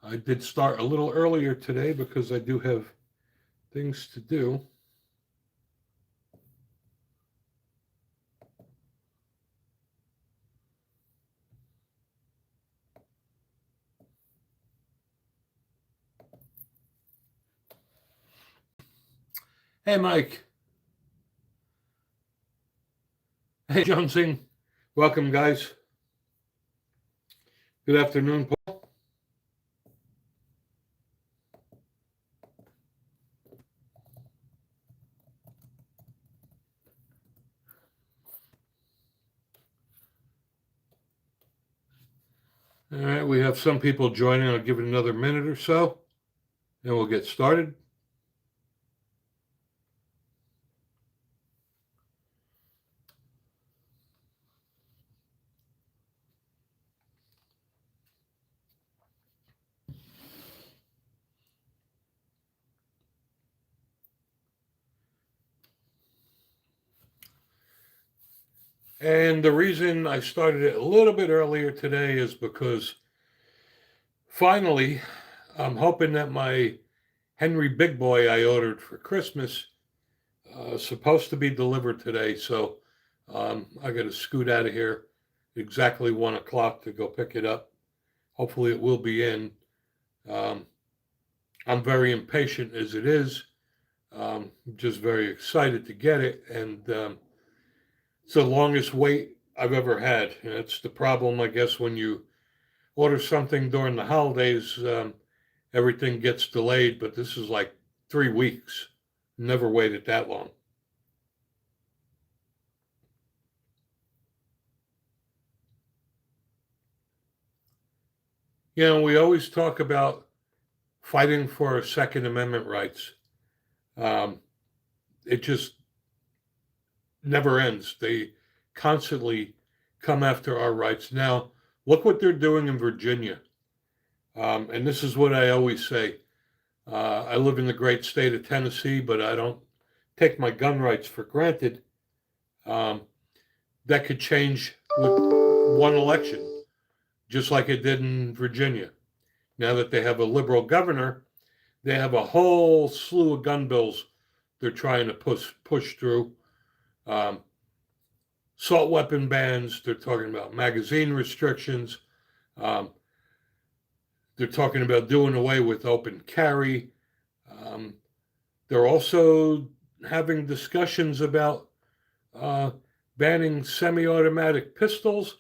I did start a little earlier today because I do have things to do. Hey, Mike. Hey, Jonesing. Welcome, guys. Good afternoon, Paul. All right, we have some people joining. I'll give it another minute or so, and we'll get started. And the reason I started it a little bit earlier today is because finally, I'm hoping that my Henry Big Boy I ordered for Christmas supposed to be delivered today. So I got to scoot out of here exactly 1 o'clock to go pick it up. Hopefully, it will be in. Um, I'm very impatient as it is. Just very excited to get it, and it's the longest wait I've ever had. And it's the problem, I guess, when you order something during the holidays, everything gets delayed. But this is like 3 weeks. Never waited that long. We always talk about fighting for our Second Amendment rights. Um, it just never ends. They constantly come after our rights. Now, look what they're doing in Virginia. And this is what I always say. I live in the great state of Tennessee, but I don't take my gun rights for granted. Um, that could change with one election, just like it did in Virginia. Now that they have a liberal governor, they have a whole slew of gun bills they're trying to push through. Um, assault weapon bans. They're talking about magazine restrictions. Um, they're talking about doing away with open carry. Um, they're also having discussions about uh, banning semi-automatic pistols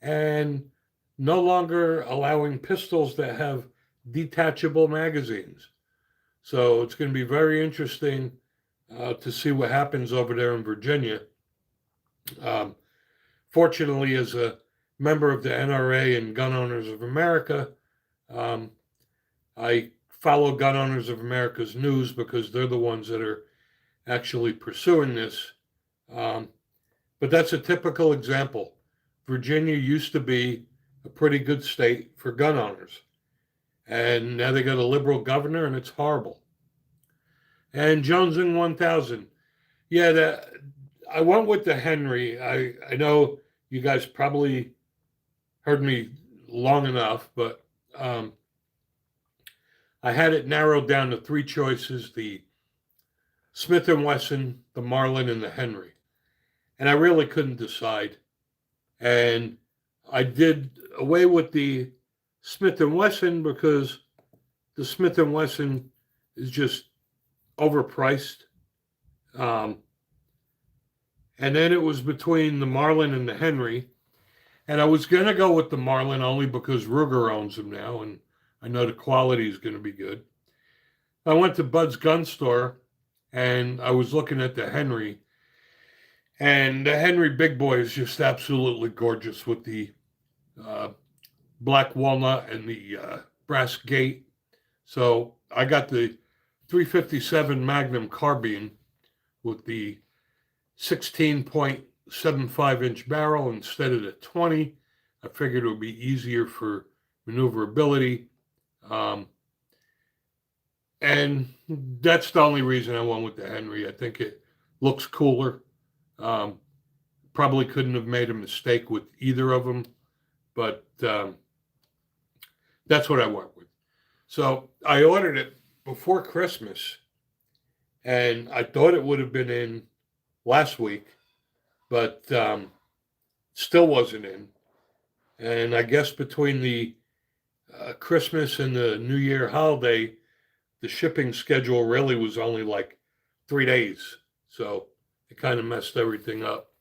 and no longer allowing pistols that have detachable magazines. So it's going to be very interesting to see what happens over there in Virginia. Um, Fortunately, as a member of the NRA and Gun Owners of America, um, I follow Gun Owners of America's news because they're the ones that are actually pursuing this. Um, but that's a typical example. Virginia used to be a pretty good state for gun owners, and now they got a liberal governor, and it's horrible. And Jones in 1000. Yeah, I went with the Henry. I know you guys probably heard me long enough, but I had it narrowed down to three choices: the Smith and Wesson, the Marlin, and the Henry. And I really couldn't decide. And I did away with the Smith and Wesson because the Smith and Wesson is just overpriced. Um, and then it was between the Marlin and the Henry. And I was going to go with the Marlin only because Ruger owns them now, and I know the quality is going to be good. I went to Bud's gun store, and I was looking at the Henry. And the Henry Big Boy is just absolutely gorgeous with the uh, black walnut and the brass gate. So I got the 357 Magnum carbine with the 16.75-inch barrel instead of the 20. I figured it would be easier for maneuverability. And that's the only reason I went with the Henry. I think it looks cooler. Probably couldn't have made a mistake with either of them, but that's what I went with. So I ordered it before Christmas, and I thought it would have been in last week, but still wasn't in. And I guess between the Christmas and the New Year holiday, the shipping schedule really was only like 3 days. So it kind of messed everything up.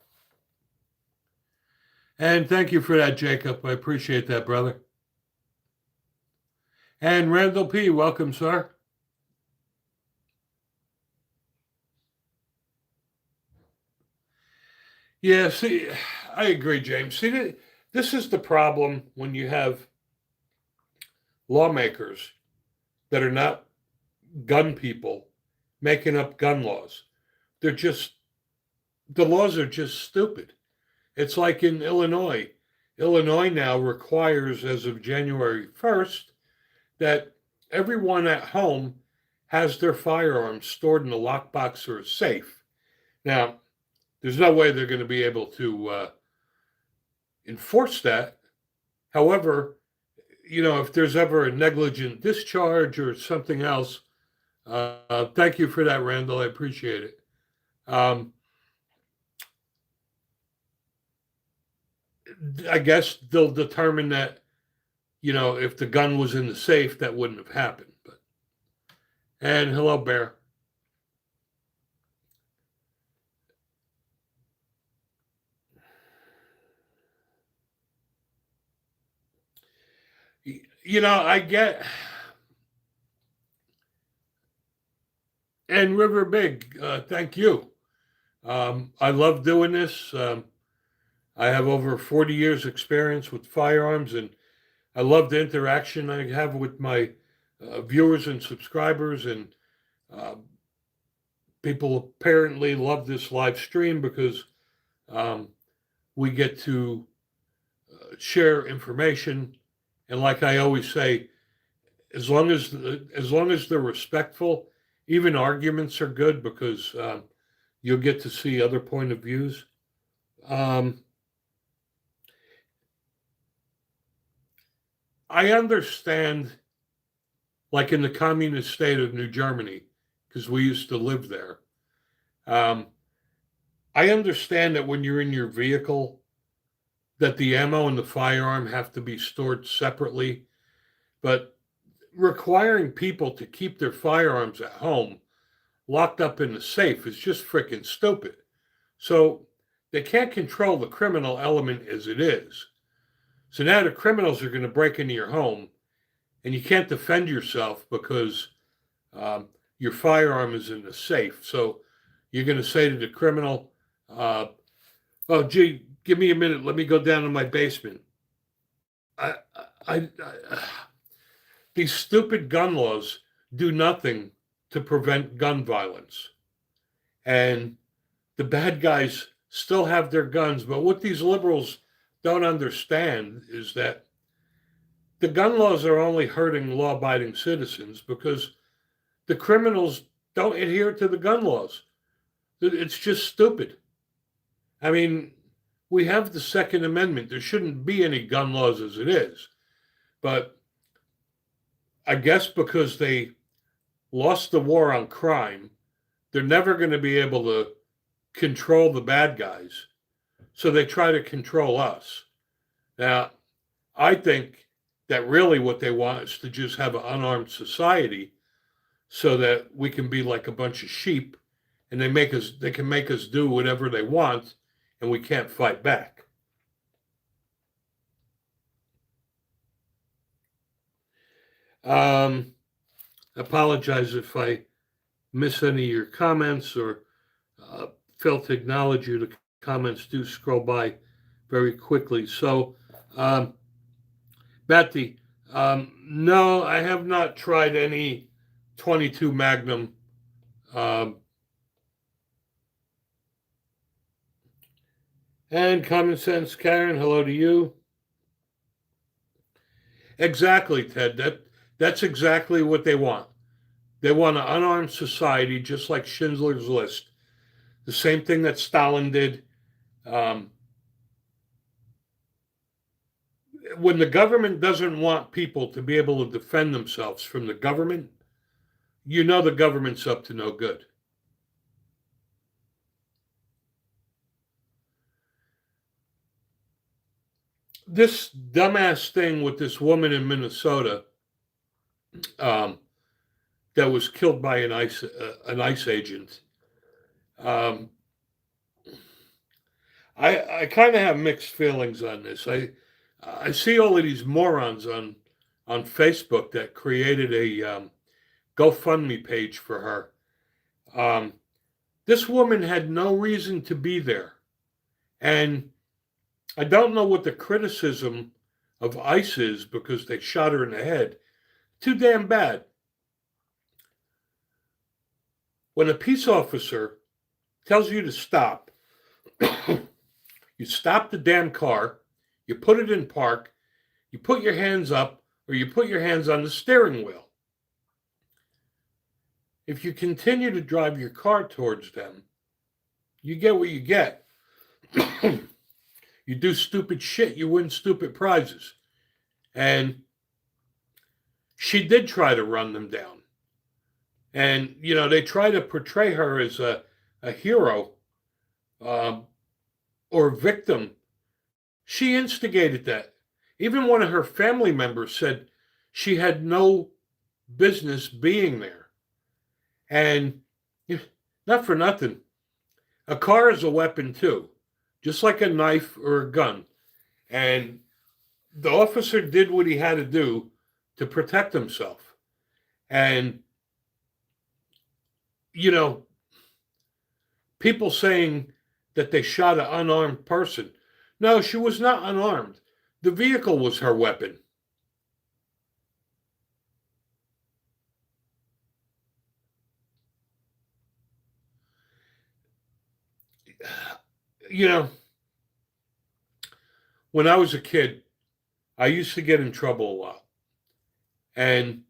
And thank you for that, Jacob. I appreciate that, brother. And Randall P., welcome, sir. Yeah, see, I agree, James. See, this is the problem when you have lawmakers that are not gun people making up gun laws. They're just, the laws are just stupid. It's like in Illinois. Illinois now requires, as of January 1st, that everyone at home has their firearms stored in a lockbox or a safe. Now, there's no way they're going to be able to enforce that. However, if there's ever a negligent discharge or something else, thank you for that, Randall. I appreciate it. I guess they'll determine that, if the gun was in the safe, that wouldn't have happened. And hello, Bear. I get, and River Big, thank you. I love doing this. I have over 40 years experience with firearms, and I love the interaction I have with my viewers and subscribers, and people apparently love this live stream because we get to share information. And like I always say, as long as they're respectful, even arguments are good because you'll get to see other point of views. I understand, like in the communist state of New Germany, because we used to live there. I understand that when you're in your vehicle, that the ammo and the firearm have to be stored separately, but requiring people to keep their firearms at home locked up in the safe is just freaking stupid. So they can't control the criminal element as it is. So now the criminals are going to break into your home, and you can't defend yourself because your firearm is in the safe. So you're going to say to the criminal, "Oh, gee, give me a minute. Let me go down to my basement." These stupid gun laws do nothing to prevent gun violence, and the bad guys still have their guns. But what these liberals don't understand is that the gun laws are only hurting law-abiding citizens because the criminals don't adhere to the gun laws. It's just stupid. I mean, we have the Second Amendment. There shouldn't be any gun laws as it is. But I guess because they lost the war on crime, they're never going to be able to control the bad guys. So they try to control us. Now, I think that really what they want is to just have an unarmed society so that we can be like a bunch of sheep and they can make us do whatever they want and we can't fight back. Apologize if I miss any of your comments or fail to acknowledge you. The comments do scroll by very quickly. So, Betty, no, I have not tried any 22 Magnum. And Common Sense Karen, hello to you. Exactly, Ted. That's exactly what they want. They want an unarmed society, just like Schindler's List. The same thing that Stalin did. when the government doesn't want people to be able to defend themselves from the government, you know the government's up to no good. This dumbass thing with this woman in Minnesota um, that was killed by an ICE agent. I kind of have mixed feelings on this. I see all of these morons on Facebook that created a GoFundMe page for her. This woman had no reason to be there, and I don't know what the criticism of ICE is because they shot her in the head. Too damn bad. When a peace officer tells you to stop, you stop the damn car, you put it in park, you put your hands up, or you put your hands on the steering wheel. If you continue to drive your car towards them, you get what you get. You do stupid shit, you win stupid prizes. And she did try to run them down. And, you know, they try to portray her as a hero or victim. She instigated that. Even one of her family members said she had no business being there. And not for nothing, a car is a weapon too, just like a knife or a gun. And the officer did what he had to do to protect himself. And, you know, people saying that they shot an unarmed person. No, she was not unarmed. The vehicle was her weapon. You know, when I was a kid, I used to get in trouble a lot. And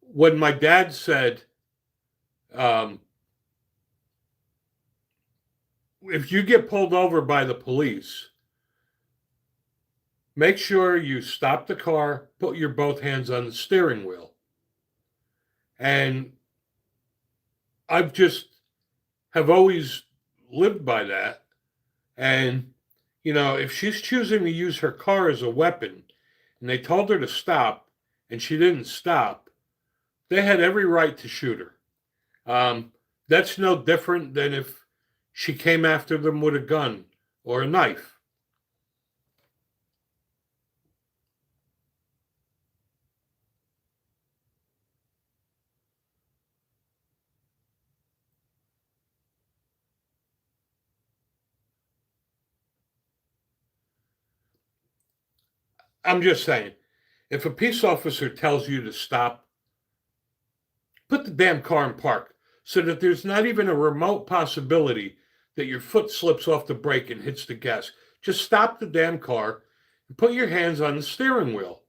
when my dad said, if you get pulled over by the police, make sure you stop the car, put your both hands on the steering wheel. And I've just have always lived by that. And, you know, if she's choosing to use her car as a weapon and they told her to stop and she didn't stop, they had every right to shoot her. That's no different than if she came after them with a gun or a knife. I'm just saying, if a peace officer tells you to stop, put the damn car in park so that there's not even a remote possibility that your foot slips off the brake and hits the gas. Just stop the damn car and put your hands on the steering wheel.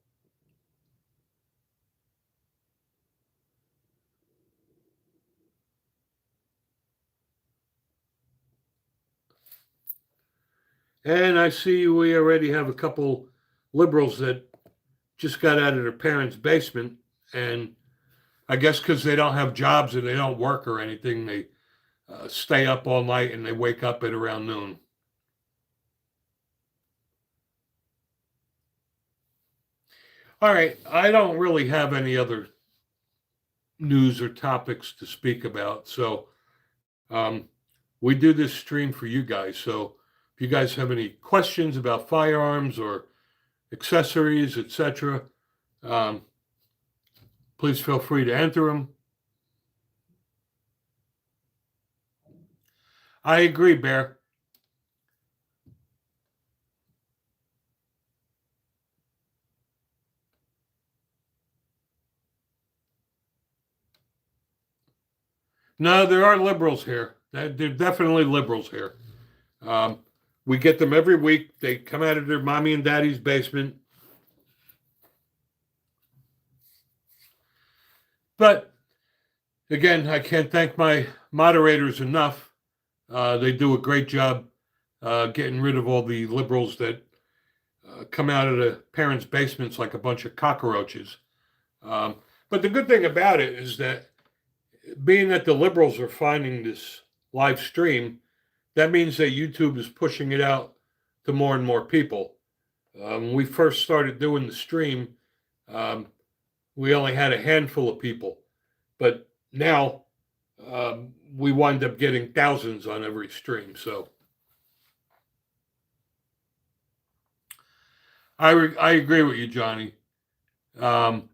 And I see we already have a couple liberals that just got out of their parents' basement. And I guess because they don't have jobs and they don't work or anything, they stay up all night and they wake up at around noon. All right. I don't really have any other news or topics to speak about. So we do this stream for you guys. So if you guys have any questions about firearms or accessories, etc., please feel free to enter them. I agree, Bear. No, there are liberals here. There are definitely liberals here. We get them every week. They come out of their mommy and daddy's basement. But again, I can't thank my moderators enough. They do a great job getting rid of all the liberals that come out of the parents' basements like a bunch of cockroaches. But the good thing about it is that being that the liberals are finding this live stream, that means that YouTube is pushing it out to more and more people. When we first started doing the stream, um, we only had a handful of people, but now we wind up getting thousands on every stream. So I agree with you, Johnny. Um,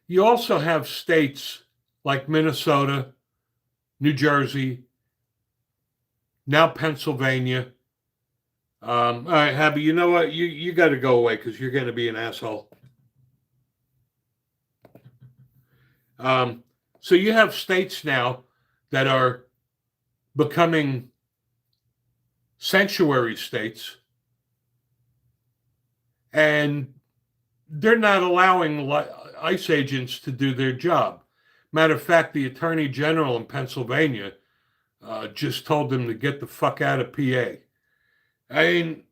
you also have states like Minnesota, New Jersey, now Pennsylvania. All right, Happy, you know what? You got to go away because you're going to be an asshole. So you have states now that are becoming sanctuary states, and they're not allowing ICE agents to do their job. Matter of fact, the Attorney General in Pennsylvania just told them to get the fuck out of PA. I mean,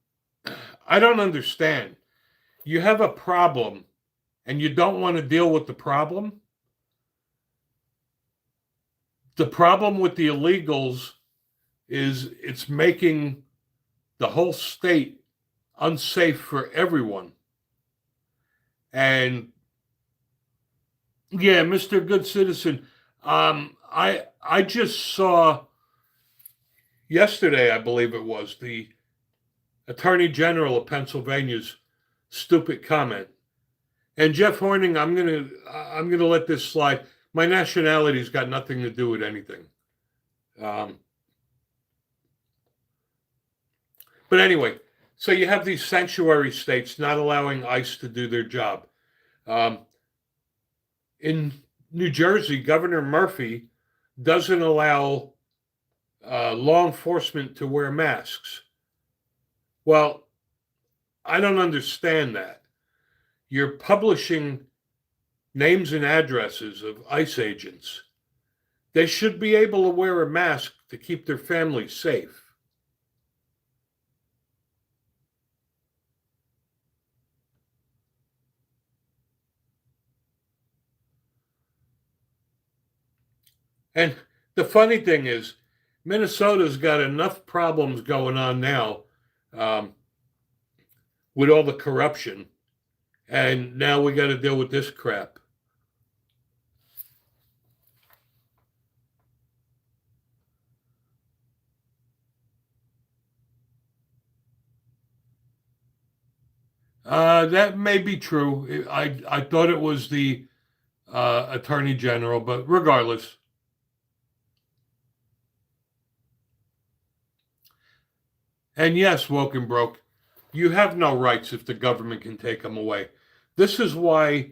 I don't understand. You have a problem and you don't want to deal with the problem. The problem with the illegals is it's making the whole state unsafe for everyone. And yeah, Mr. Good Citizen, I just saw yesterday, I believe it was, the Attorney General of Pennsylvania's stupid comment. And Jeff Horning, I'm gonna let this slide. My nationality's got nothing to do with anything. But anyway, so you have these sanctuary states not allowing ICE to do their job. In New Jersey, Governor Murphy doesn't allow law enforcement to wear masks. Well, I don't understand that. You're publishing names and addresses of ICE agents. They should be able to wear a mask to keep their families safe. And the funny thing is, Minnesota's got enough problems going on now with all the corruption, and now we got to deal with this crap. That may be true. I thought it was the Attorney General, but regardless. And yes, Woke and Broke, you have no rights if the government can take them away. This is why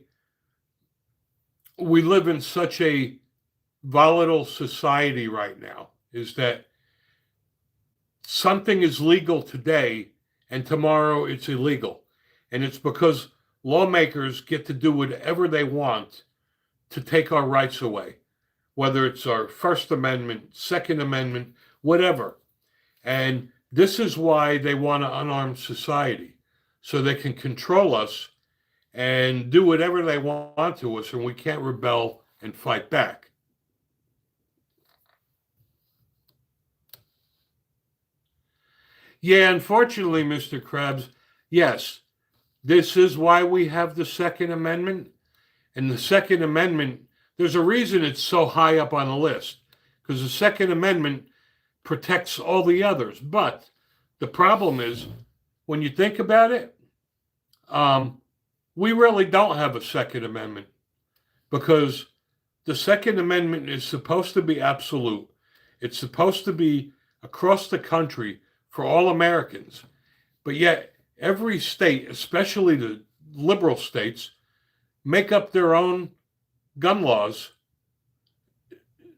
we live in such a volatile society right now, is that something is legal today and tomorrow it's illegal. And it's because lawmakers get to do whatever they want to take our rights away, whether it's our First Amendment, Second Amendment, whatever. And this is why they want to unarm society, so they can control us and do whatever they want to us, and we can't rebel and fight back. Yeah, unfortunately, Mr. Krebs, yes, this is why we have the Second Amendment. And the Second Amendment, there's a reason it's so high up on the list, because the Second Amendment protects all the others. But the problem is, when you think about it, we really don't have a Second Amendment, because the Second Amendment is supposed to be absolute. It's supposed to be across the country for all Americans. But yet, every state, especially the liberal states, make up their own gun laws.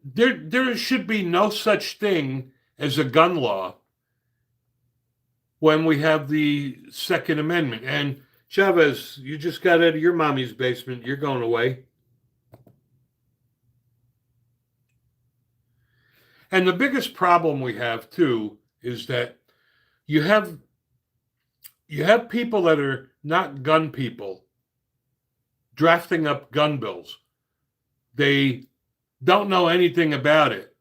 There should be no such thing as a gun law when we have the Second Amendment. And Chavez, you just got out of your mommy's basement. You're going away. And the biggest problem we have, too, is that you have you have people that are not gun people drafting up gun bills. They don't know anything about it.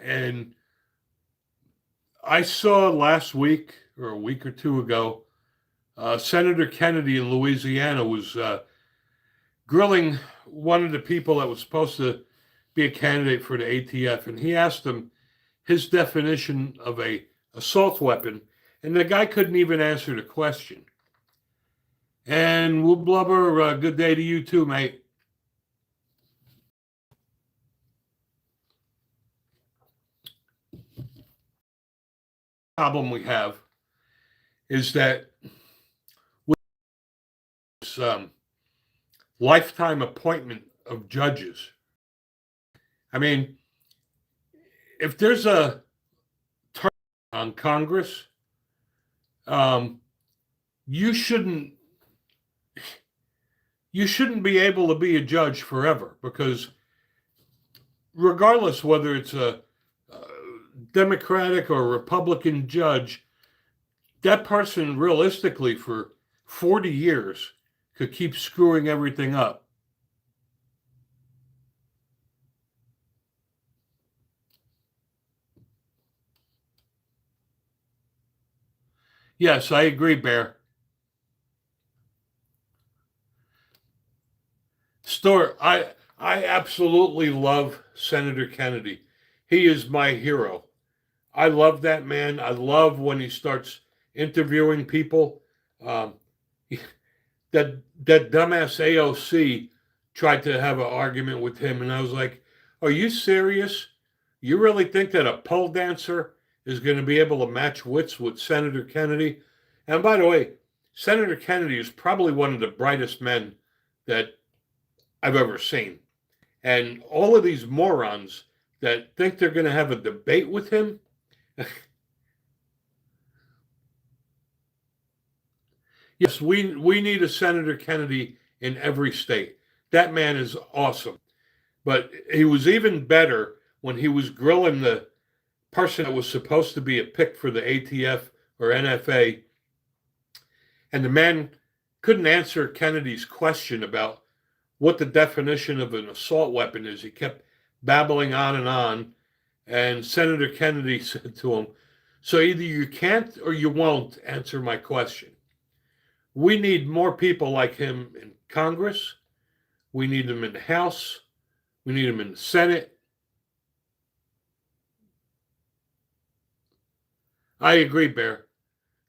And I saw last week or a week or two ago, Senator Kennedy in Louisiana was grilling one of the people that was supposed to be a candidate for the ATF, and he asked him his definition of a assault weapon, and the guy couldn't even answer the question. And Will Blubber, good day to you too, mate. Problem we have is that with this lifetime appointment of judges, I mean, if there's a term on Congress, you shouldn't be able to be a judge forever, because regardless whether it's a Democratic or Republican judge, that person realistically for 40 years could keep screwing everything up. Yes, I agree, Bear. I absolutely love Senator Kennedy. He is my hero. I love that man. I love when he starts interviewing people. Um, that dumbass AOC tried to have an argument with him, and I was like, "Are you serious? You really think that a pole dancer is going to be able to match wits with Senator Kennedy?" And by the way, Senator Kennedy is probably one of the brightest men that I've ever seen. And all of these morons that think they're going to have a debate with him. Yes, we need a Senator Kennedy in every state. That man is awesome. But he was even better when he was grilling the person that was supposed to be a pick for the ATF or NFA. And the man couldn't answer Kennedy's question about what the definition of an assault weapon is. He kept babbling on and on. And Senator Kennedy said to him, "So either you can't or you won't answer my question." We need more people like him in Congress. We need them in the House. We need them in the Senate. I agree, Bear.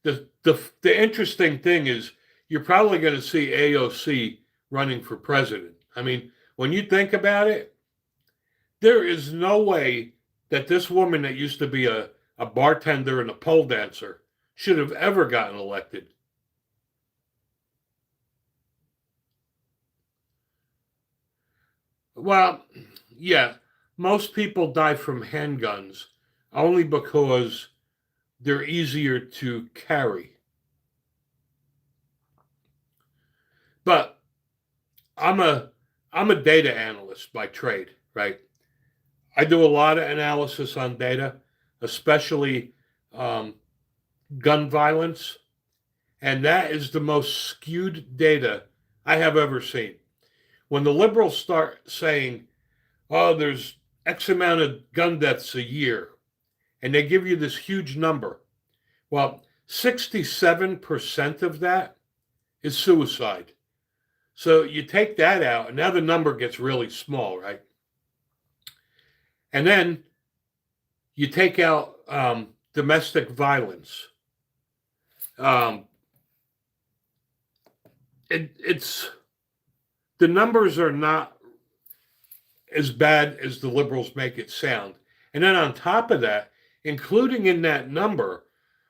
The interesting thing is you're probably going to see AOC running for president. I mean, when you think about it, there is no way that this woman that used to be a bartender and a pole dancer should have ever gotten elected. Well, yeah, most people die from handguns only because they're easier to carry. But I'm a data analyst by trade, right? I do a lot of analysis on data, especially um, gun violence, and that is the most skewed data I have ever seen. When the liberals start saying, "Oh, there's X amount of gun deaths a year," and they give you this huge number, well, 67% of that is suicide. So you take that out, and now the number gets really small, right? And then you take out domestic violence. Um, it's the numbers are not as bad as the liberals make it sound. And then on top of that, including in that number,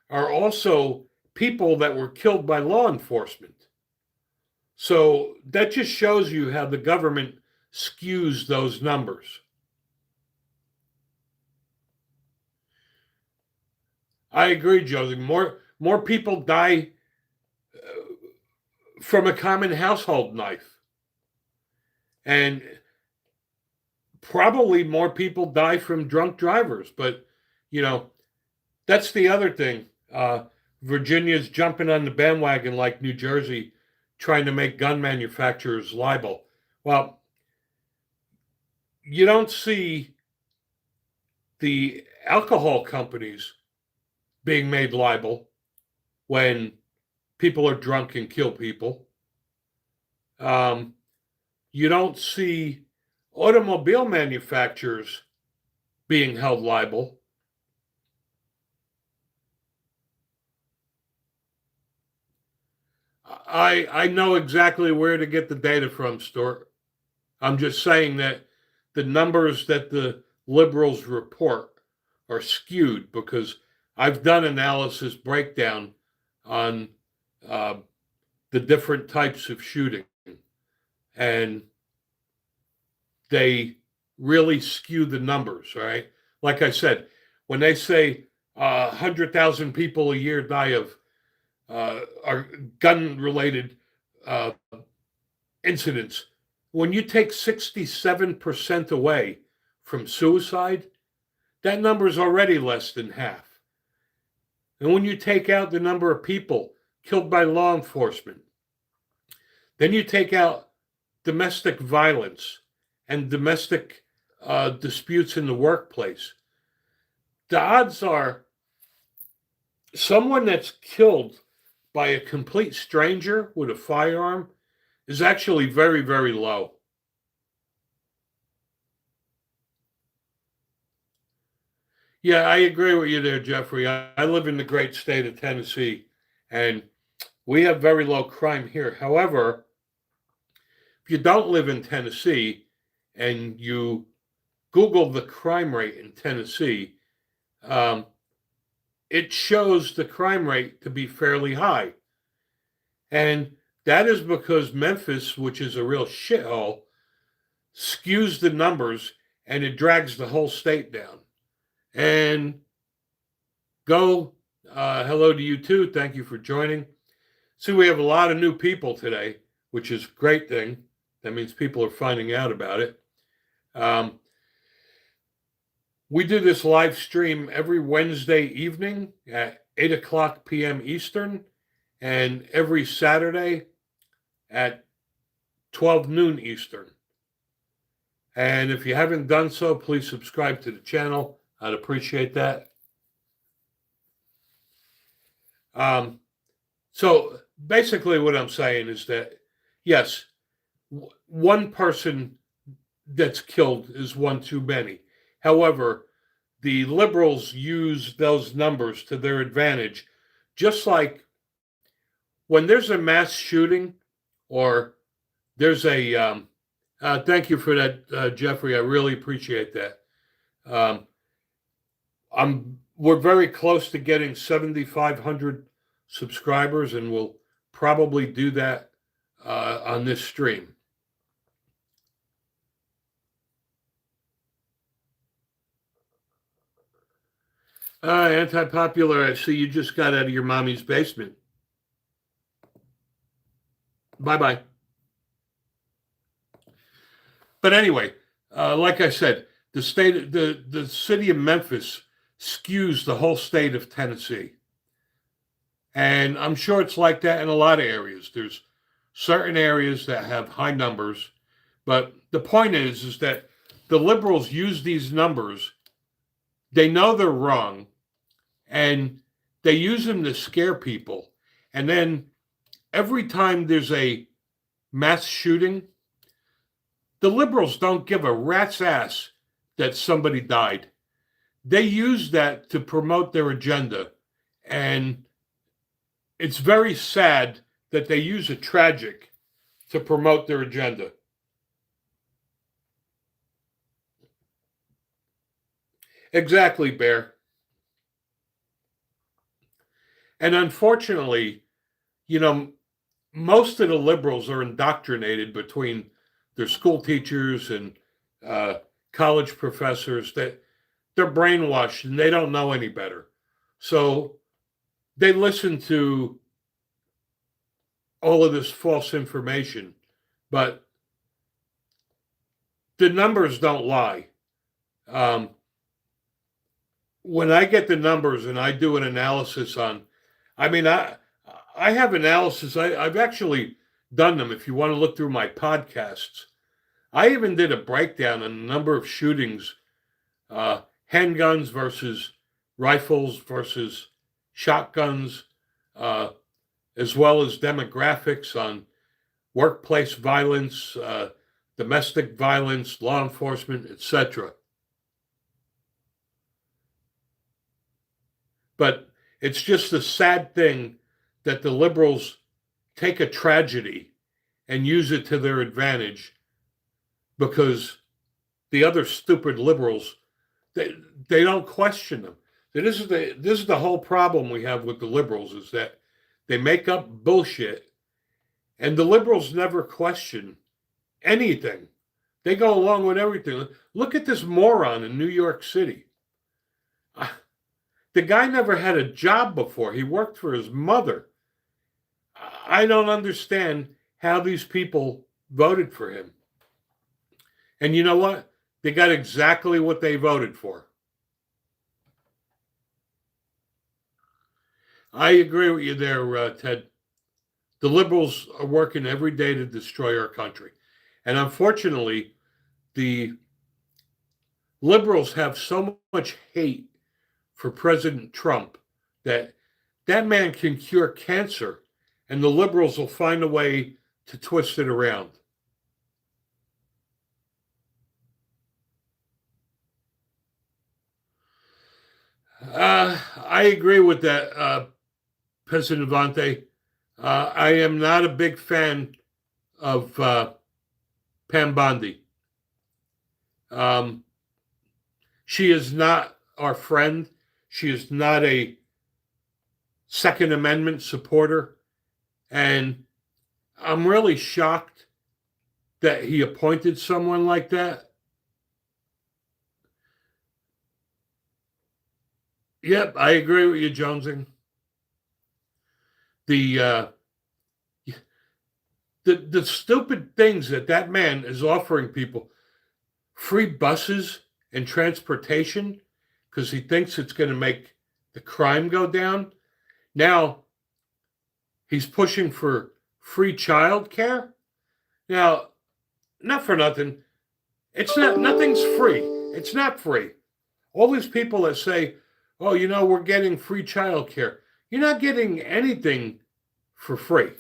are also people that were killed by law enforcement. So that just shows you how the government skews those numbers. I agree, Josie. More people die from a common household knife, and probably more people die from drunk drivers. But you know, that's the other thing. Virginia's jumping on the bandwagon like New Jersey, trying to make gun manufacturers liable. Well, you don't see the alcohol companies being made liable when people are drunk and kill people. You don't see automobile manufacturers being held liable. I know exactly where to get the data from, Stuart. I'm just saying that the numbers that the liberals report are skewed because I've done analysis breakdown on uh, the different types of shooting, and they really skew the numbers, right? Like I said, when they say 100,000 people a year die of are gun-related uh, incidents, when you take 67% away from suicide, that number is already less than half. And when you take out the number of people killed by law enforcement, then you take out domestic violence and domestic disputes in the workplace. The odds are someone that's killed by a complete stranger with a firearm is actually very, very low. Yeah, I agree with you there, Jeffrey. I live in the great state of Tennessee, and we have very low crime here. However, if you don't live in Tennessee and you Google the crime rate in Tennessee, um, it shows the crime rate to be fairly high. And that is because Memphis, which is a real shithole, skews the numbers and it drags the whole state down. And hello to you too. Thank you for joining. See, we have a lot of new people today, which is a great thing. That means people are finding out about it. We do this live stream every Wednesday evening at 8 o'clock p.m. Eastern and every Saturday at 12 noon Eastern. And if you haven't done so, please subscribe to the channel. I'd appreciate that. So basically what I'm saying is that, yes, one person that's killed is one too many. However, the liberals use those numbers to their advantage, just like when there's a mass shooting or there's a thank you for that, Jeffrey. I really appreciate that. We're very close to getting 7,500 subscribers, and we'll probably do that on this stream. Anti-popular, I see you just got out of your mommy's basement. Bye-bye. But anyway, like I said, the city of Memphis skews the whole state of Tennessee. And I'm sure it's like that in a lot of areas. There's certain areas that have high numbers, but the point is that the liberals use these numbers. They know they're wrong, and they use them to scare people. And then every time there's a mass shooting, the liberals don't give a rat's ass that somebody died. They use that to promote their agenda. And it's very sad that they use a tragic to promote their agenda. Exactly, Bear. And unfortunately, most of the liberals are indoctrinated between their school teachers and college professors that they're brainwashed and they don't know any better. So they listen to all of this false information, but the numbers don't lie. When I get the numbers and I do an analysis on I mean, I have analysis. I've actually done them. If you want to look through my podcasts, I even did a breakdown on a number of shootings, handguns versus rifles versus shotguns, uh, as well as demographics on workplace violence, domestic violence, law enforcement, etc. But it's just a sad thing that the liberals take a tragedy and use it to their advantage because the other stupid liberals they they don't question them. This is the whole problem we have with the liberals is that they make up bullshit and the liberals never question anything. They go along with everything. Look at this moron in New York City. The guy never had a job before. He worked for his mother. I don't understand how these people voted for him. And you know what? They got exactly what they voted for. I agree with you there, Ted. The liberals are working every day to destroy our country. And unfortunately, the liberals have so much hate for President Trump that that man can cure cancer, and the liberals will find a way to twist it around. I agree with that, President Vante. I am not a big fan of Pam Bondi. Um, she is not our friend. She is not a Second Amendment supporter. And I'm really shocked that he appointed someone like that. Yep, I agree with you, Jonesing. The uh, the stupid things that man is offering people, free buses and transportation, because he thinks it's going to make the crime go down. Now he's pushing for free child care. Now, not for nothing, it's not nothing's free. It's not free. All these people that say, "Oh, we're getting free child care," you're not getting anything for free.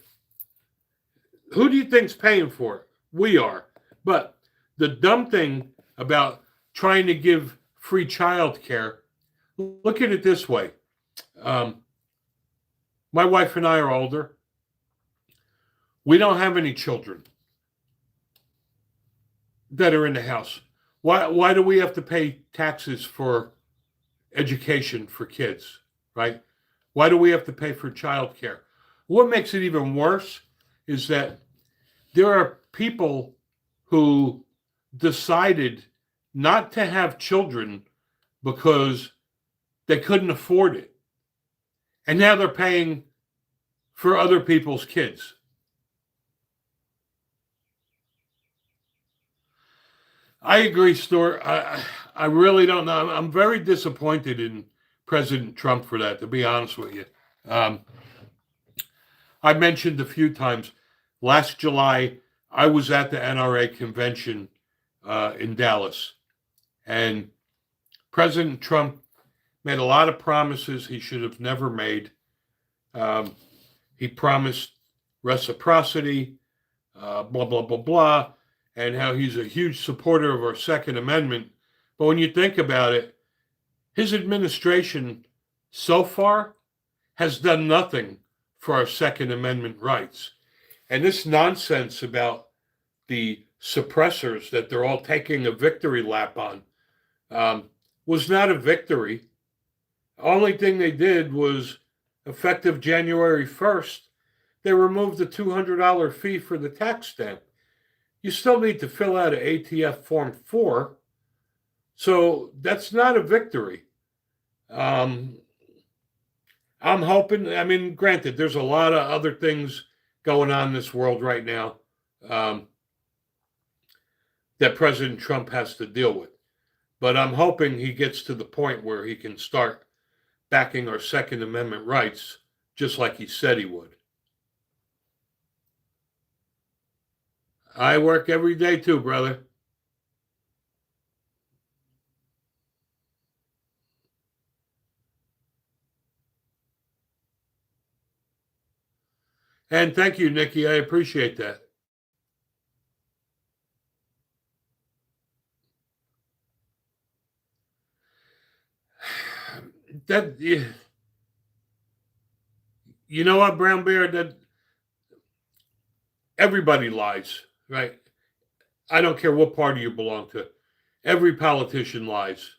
Who do you think's paying for it? We are. But the dumb thing about trying to give free child care, look at it this way. Um, my wife and I are older. We don't have any children that are in the house. Why do we have to pay taxes for education for kids, right? Why do we have to pay for child care? What makes it even worse is that there are people who decided not to have children because they couldn't afford it. And now they're paying for other people's kids. I agree, Stuart. I really don't know. I'm very disappointed in President Trump for that, to be honest with you. Um, I mentioned a few times last July, I was at the NRA convention in Dallas, and President Trump made a lot of promises he should have never made. He promised reciprocity, blah, blah, blah, blah, and how he's a huge supporter of our Second Amendment. But when you think about it, his administration so far has done nothing for our Second Amendment rights. And this nonsense about the suppressors that they're all taking a victory lap on was not a victory. The only thing they did was effective January 1st, they removed the $200 fee for the tax stamp. You still need to fill out an ATF Form 4. So that's not a victory. I'm hoping, granted, there's a lot of other things going on in this world right now that President Trump has to deal with. But I'm hoping he gets to the point where he can start backing our Second Amendment rights just like he said he would. I work every day too, brother. And thank you, Nikki. I appreciate that. That you know what, Brown Bear? That everybody lies, right? I don't care what party you belong to. Every politician lies.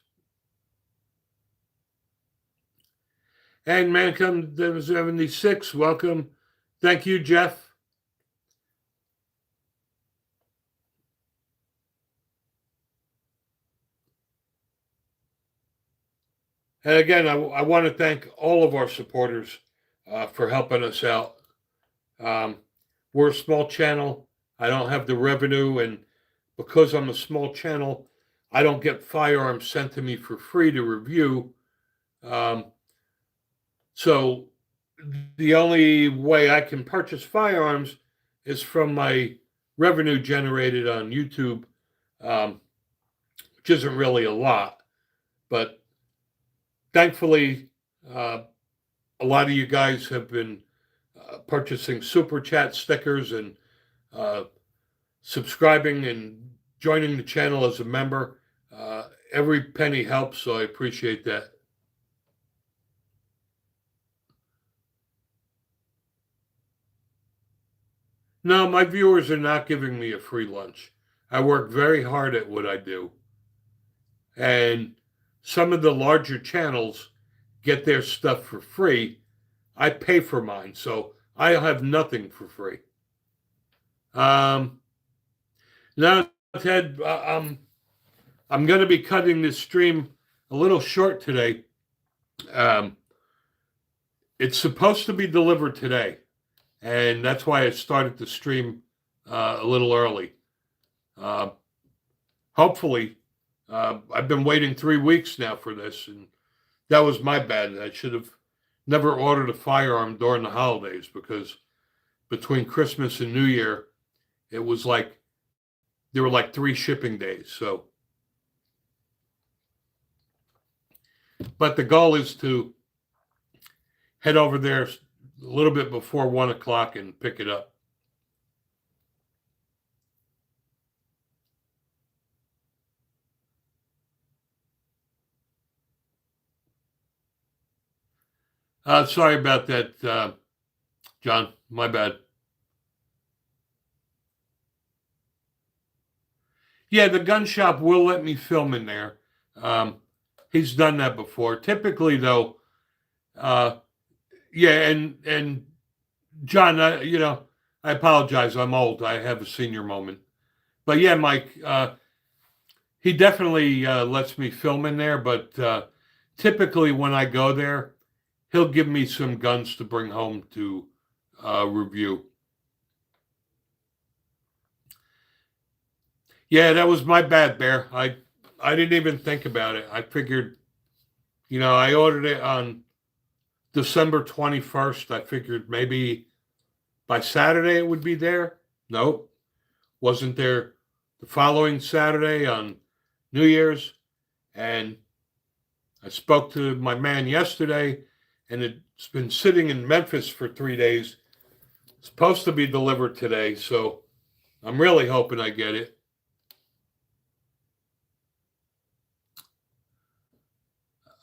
And Mancom 76, welcome. Thank you, Jeff. And again, I want to thank all of our supporters for helping us out. We're a small channel. I don't have the revenue, and because I'm a small channel, I don't get firearms sent to me for free to review. So the only way I can purchase firearms is from my revenue generated on YouTube, which isn't really a lot, but thankfully, a lot of you guys have been purchasing super chat stickers and subscribing and joining the channel as a member. Every penny helps, so I appreciate that. No, my viewers are not giving me a free lunch. I work very hard at what I do. And some of the larger channels get their stuff for free. I pay for mine, so I have nothing for free. Now, Ted, I'm going to be cutting this stream a little short today. It's supposed to be delivered today, and that's why I started the stream a little early. Hopefully, I've been waiting 3 weeks now for this, and that was my bad. I should have never ordered a firearm during the holidays, because between Christmas and New Year, it was like there were like 3 shipping days. So, but the goal is to head over there a little bit before 1 o'clock and pick it up. Sorry about that, John. My bad. Yeah, the gun shop will let me film in there. He's done that before. Typically, though, yeah, and John, I apologize. I'm old. I have a senior moment. But yeah, Mike, he definitely lets me film in there. But typically, when I go there, he'll give me some guns to bring home to review. Yeah, that was my bad, Bear. I didn't even think about it. I figured, I ordered it on December 21st. I figured maybe by Saturday it would be there. Nope. Wasn't there the following Saturday on New Year's. And I spoke to my man yesterday, and it's been sitting in Memphis for 3 days. It's supposed to be delivered today, so I'm really hoping I get it.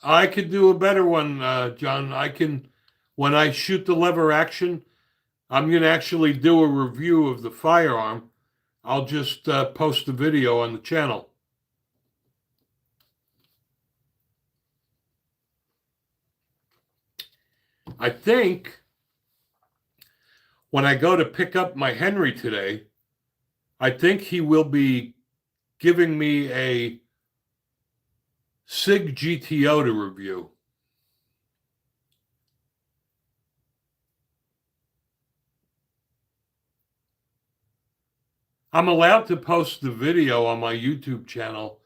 I could do a better one, John. When I shoot the lever action, I'm going to actually do a review of the firearm. I'll just post the video on the channel. I think when I go to pick up my Henry today, I think he will be giving me a SIG GTO to review. I'm allowed to post the video on my YouTube channel.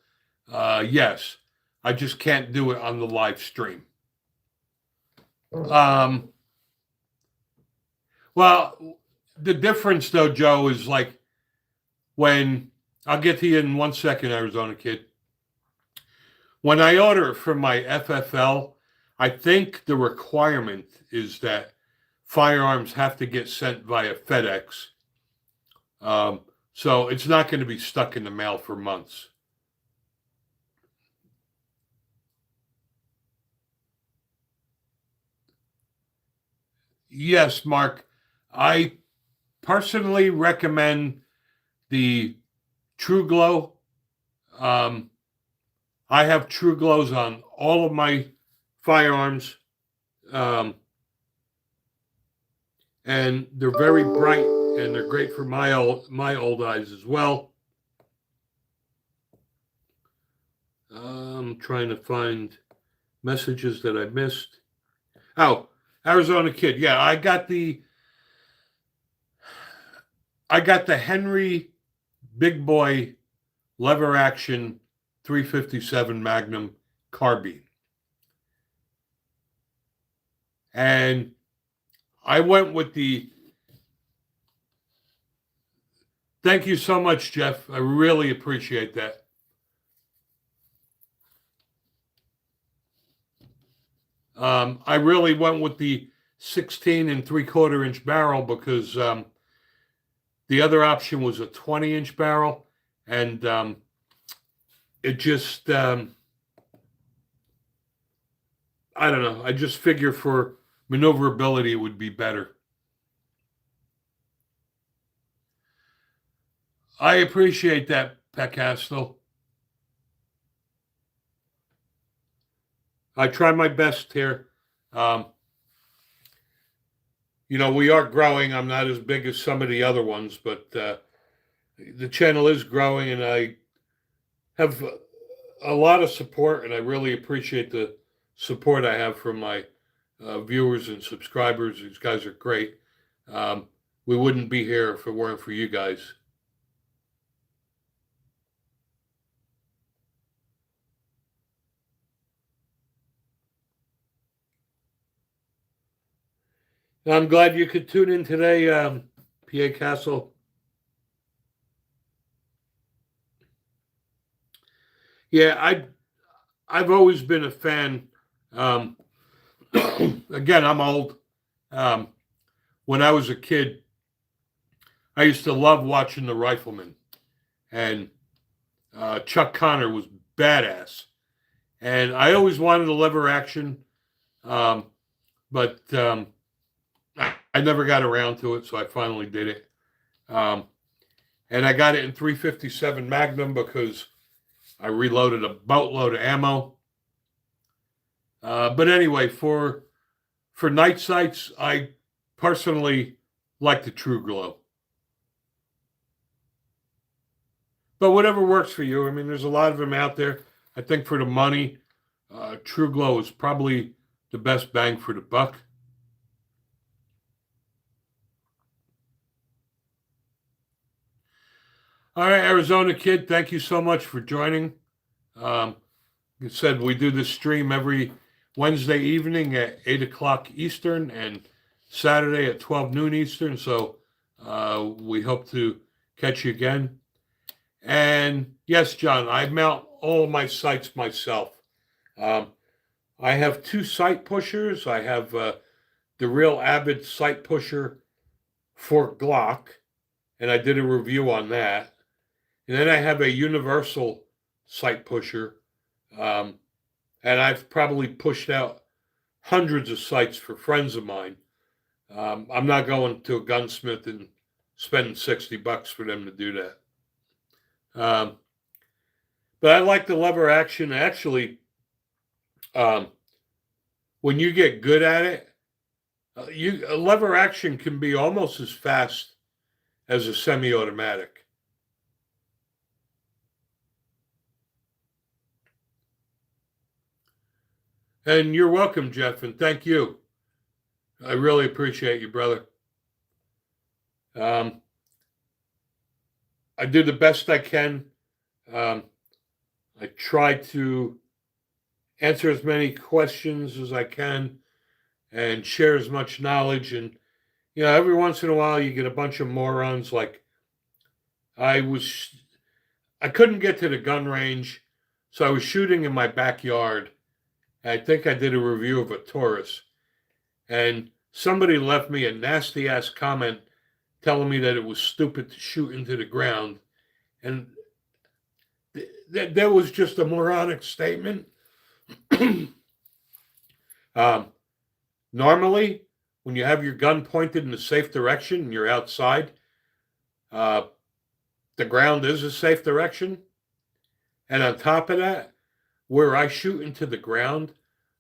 Yes, I just can't do it on the live stream. Well, the difference though, Joe, is like when I'll get to you in 1 second, Arizona Kid. When I order from my FFL, I think the requirement is that firearms have to get sent via FedEx. So it's not going to be stuck in the mail for months. Yes, Mark. I personally recommend the True Glow. I have True Glows on all of my firearms, um, and they're very bright and they're great for my old eyes as well. I'm trying to find messages that I missed. Oh, Arizona Kid. Yeah, I got the Henry Big Boy lever action 357 Magnum carbine. And I went with the Thank you so much, Jeff. I really appreciate that. I really went with the 16 3/4 inch barrel because the other option was a 20-inch barrel, and it just I don't know. I just figure for maneuverability it would be better. I appreciate that, Peckastle. I try my best here. We are growing. I'm not as big as some of the other ones, but the channel is growing, and I have a lot of support, and I really appreciate the support I have from my viewers and subscribers. These guys are great. We wouldn't be here if it weren't for you guys. I'm glad you could tune in today, PA Castle. Yeah, I've always been a fan. Again, I'm old. When I was a kid, I used to love watching The Rifleman, and Chuck Connor was badass. And I always wanted a lever action, but I never got around to it, so I finally did it. And I got it in 357 Magnum because I reloaded a boatload of ammo. But anyway, for night sights, I personally like the True Glow. But whatever works for you. I mean, there's a lot of them out there. I think for the money, True Glow is probably the best bang for the buck. All right, Arizona Kid, thank you so much for joining. Like I said, we do this stream every Wednesday evening at 8 o'clock Eastern and Saturday at 12 noon Eastern. So we hope to catch you again. And yes, John, I mount all my sights myself. I have 2 sight pushers. I have the Real Avid sight pusher for Glock, and I did a review on that. And then I have a universal sight pusher, and I've probably pushed out hundreds of sights for friends of mine. I'm not going to a gunsmith and spending $60 for them to do that. But I like the lever action. Actually, when you get good at it, a lever action can be almost as fast as a semi-automatic. And you're welcome, Jeff, and thank you. I really appreciate you, brother. I do the best I can. I try to answer as many questions as I can and share as much knowledge. And, every once in a while you get a bunch of morons like I was. I couldn't get to the gun range, so I was shooting in my backyard. I think I did a review of a Taurus, and somebody left me a nasty ass comment telling me that it was stupid to shoot into the ground, and that was just a moronic statement. um, Normally, when you have your gun pointed in a safe direction and you're outside, uh, the ground is a safe direction. And on top of that, where I shoot into the ground,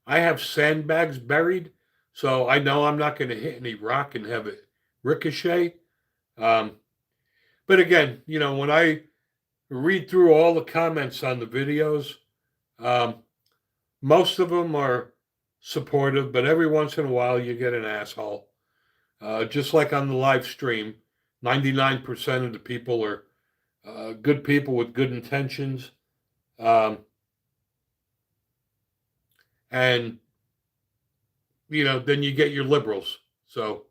I have sandbags buried, so I know I'm not going to hit any rock and have it ricochet. Um, but again, when I read through all the comments on the videos, um, most of them are supportive, but every once in a while you get an asshole. Just like on the live stream, 99% of the people are good people with good intentions. Um, and, then you get your liberals. So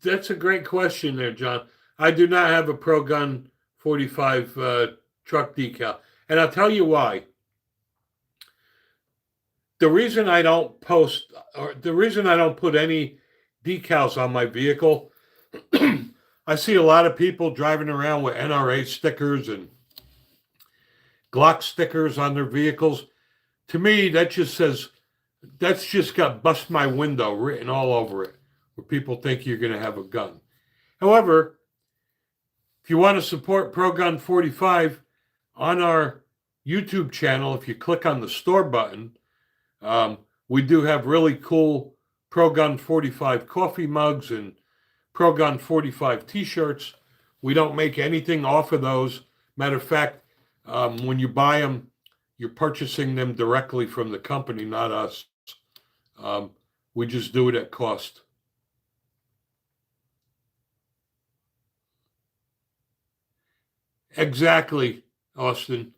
that's a great question there, John. I do not have a Pro Gun 45 truck decal. And I'll tell you why. The reason I don't post, or the reason I don't put any decals on my vehicle, I see a lot of people driving around with NRA stickers and Glock stickers on their vehicles. To me, that just says, that's just got "bust my window" written all over it, where people think you're going to have a gun. However, if you want to support Pro Gun 45 on our YouTube channel, if you click on the store button, we do have really cool Pro Gun 45 coffee mugs and Pro Gun 45 t-shirts. We don't make anything off of those. Matter of fact, when you buy them, you're purchasing them directly from the company, not us. We just do it at cost. Exactly, Austin.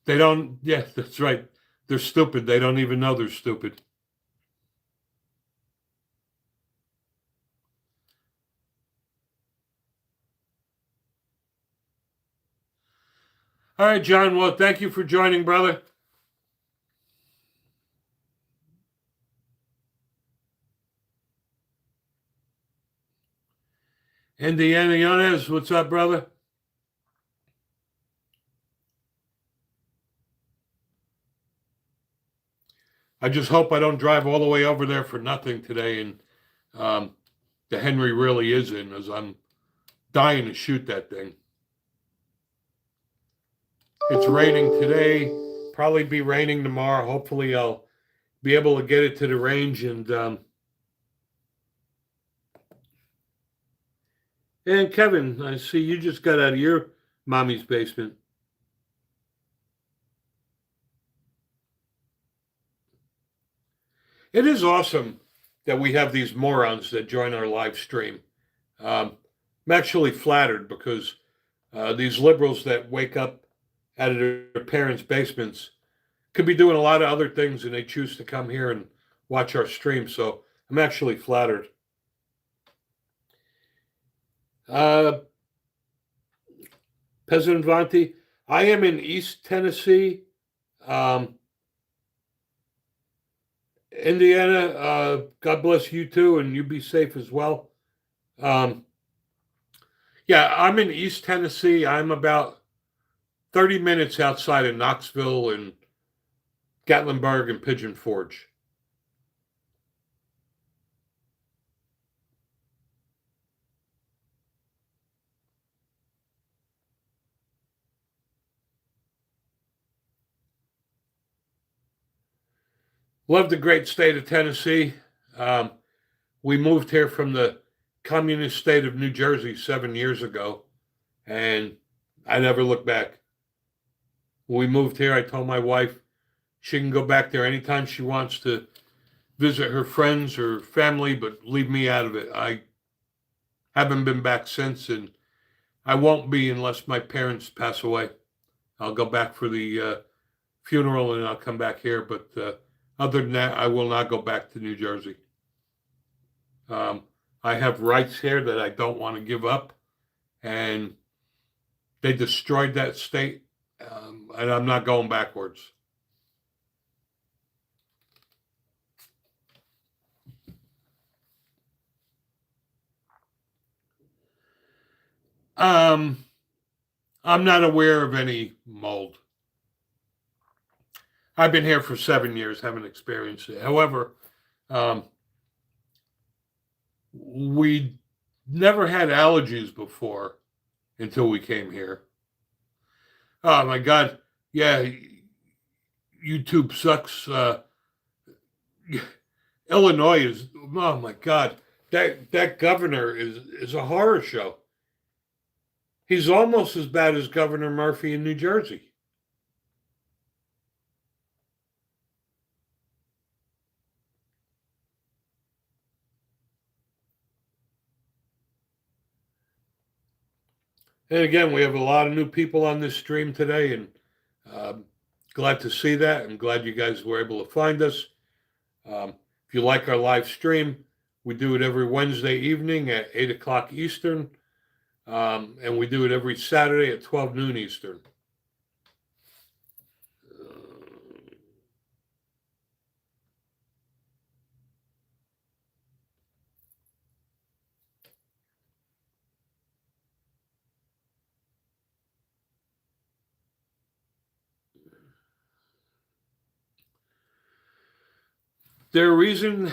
They don't, yeah, that's right. They're stupid. They don't even know they're stupid. All right, John. Well, thank you for joining, brother. Indiana Yanez, what's up, brother? I just hope I don't drive all the way over there for nothing today. And the Henry really is in, as I'm dying to shoot that thing. It's raining today, probably be raining tomorrow. Hopefully, I'll be able to get it to the range. And Kevin, I see you just got out of your mommy's basement. It is awesome that we have these morons that join our live stream. I'm actually flattered because these liberals that wake up out of their parents' basements could be doing a lot of other things, and they choose to come here and watch our stream. So I'm actually flattered. President Vanti, I am in East Tennessee. Indiana, God bless you too, and you be safe as well. Yeah, I'm in East Tennessee. I'm about 30 minutes outside of Knoxville and Gatlinburg and Pigeon Forge. Love the great state of Tennessee. We moved here from the communist state of New Jersey 7 years ago, and I never looked back. When we moved here, I told my wife she can go back there anytime she wants to visit her friends or family, but leave me out of it. I haven't been back since, and I won't be unless my parents pass away. I'll go back for the funeral and I'll come back here. But other than that, I will not go back to New Jersey. I have rights here that I don't want to give up, and they destroyed that state, and I'm not going backwards. I'm not aware of any mold. I've been here for 7 years, haven't experienced it. However, um, we never had allergies before until we came here. Oh my God. Yeah. YouTube sucks. Illinois is, oh my God. That governor is a horror show. He's almost as bad as Governor Murphy in New Jersey. And again, we have a lot of new people on this stream today, and glad to see that. I'm glad you guys were able to find us. If you like our live stream, we do it every Wednesday evening at 8 o'clock Eastern, and we do it every Saturday at 12 noon Eastern. Their reason,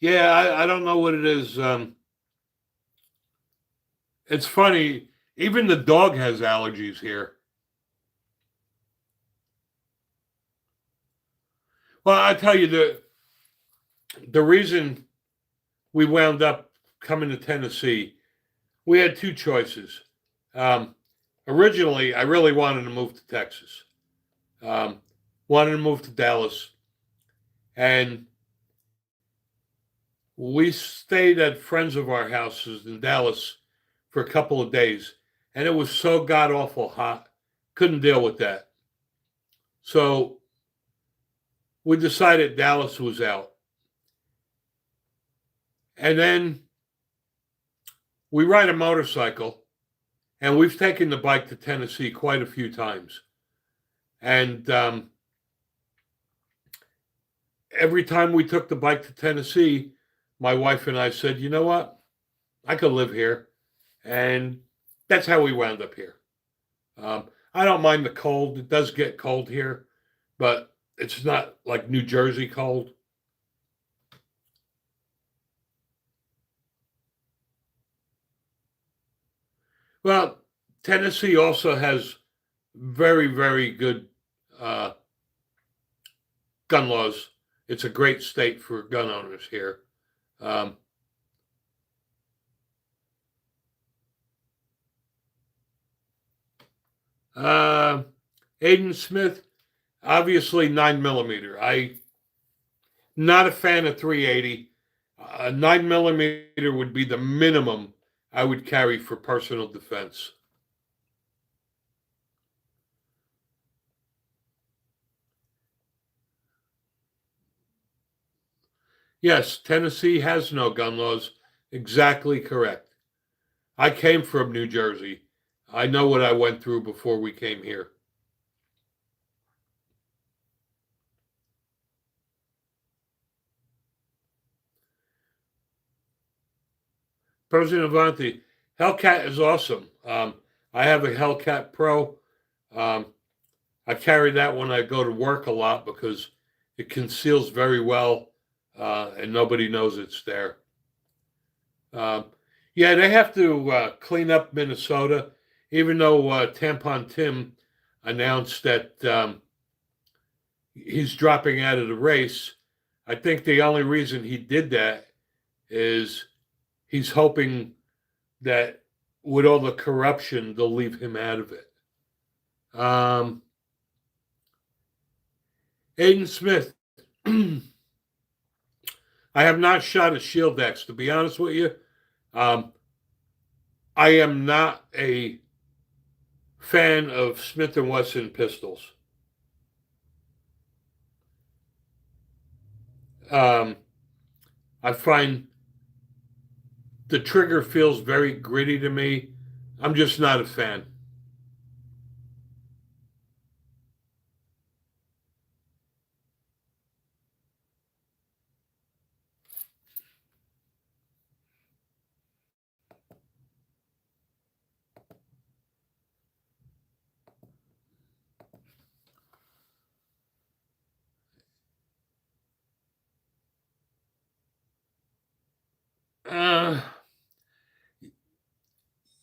yeah, I don't know what it is. It's funny, even the dog has allergies here. Well, I tell you, the reason we wound up coming to Tennessee, we had two choices. Originally, I really wanted to move to Texas, wanted to move to Dallas, and we stayed at friends of our houses in Dallas for a couple of days, and it was so god awful hot, couldn't deal with that. So we decided Dallas was out. And then we ride a motorcycle, and we've taken the bike to Tennessee quite a few times. And every time we took the bike to Tennessee, my wife and I said, you know what? I could live here. And that's how we wound up here. I don't mind the cold. It does get cold here, but it's not like New Jersey cold. Well, Tennessee also has very, very good gun laws. It's a great state for gun owners here. Aiden Smith, obviously 9mm. I not a fan of 380. 9mm would be the minimum I would carry for personal defense. Yes, Tennessee has no gun laws. Exactly correct. I came from New Jersey. I know what I went through before we came here. President Avanti, Hellcat is awesome. I have a Hellcat Pro. I carry that when I go to work a lot because it conceals very well and nobody knows it's there. Yeah, they have to clean up Minnesota, even though Tampon Tim announced that he's dropping out of the race. I think the only reason he did that is he's hoping that with all the corruption, they'll leave him out of it. Aiden Smith. I have not shot a Shield X, to be honest with you. Um, I am not a fan of Smith & Wesson pistols. Um, I find the trigger feels very gritty to me. I'm just not a fan. Uh,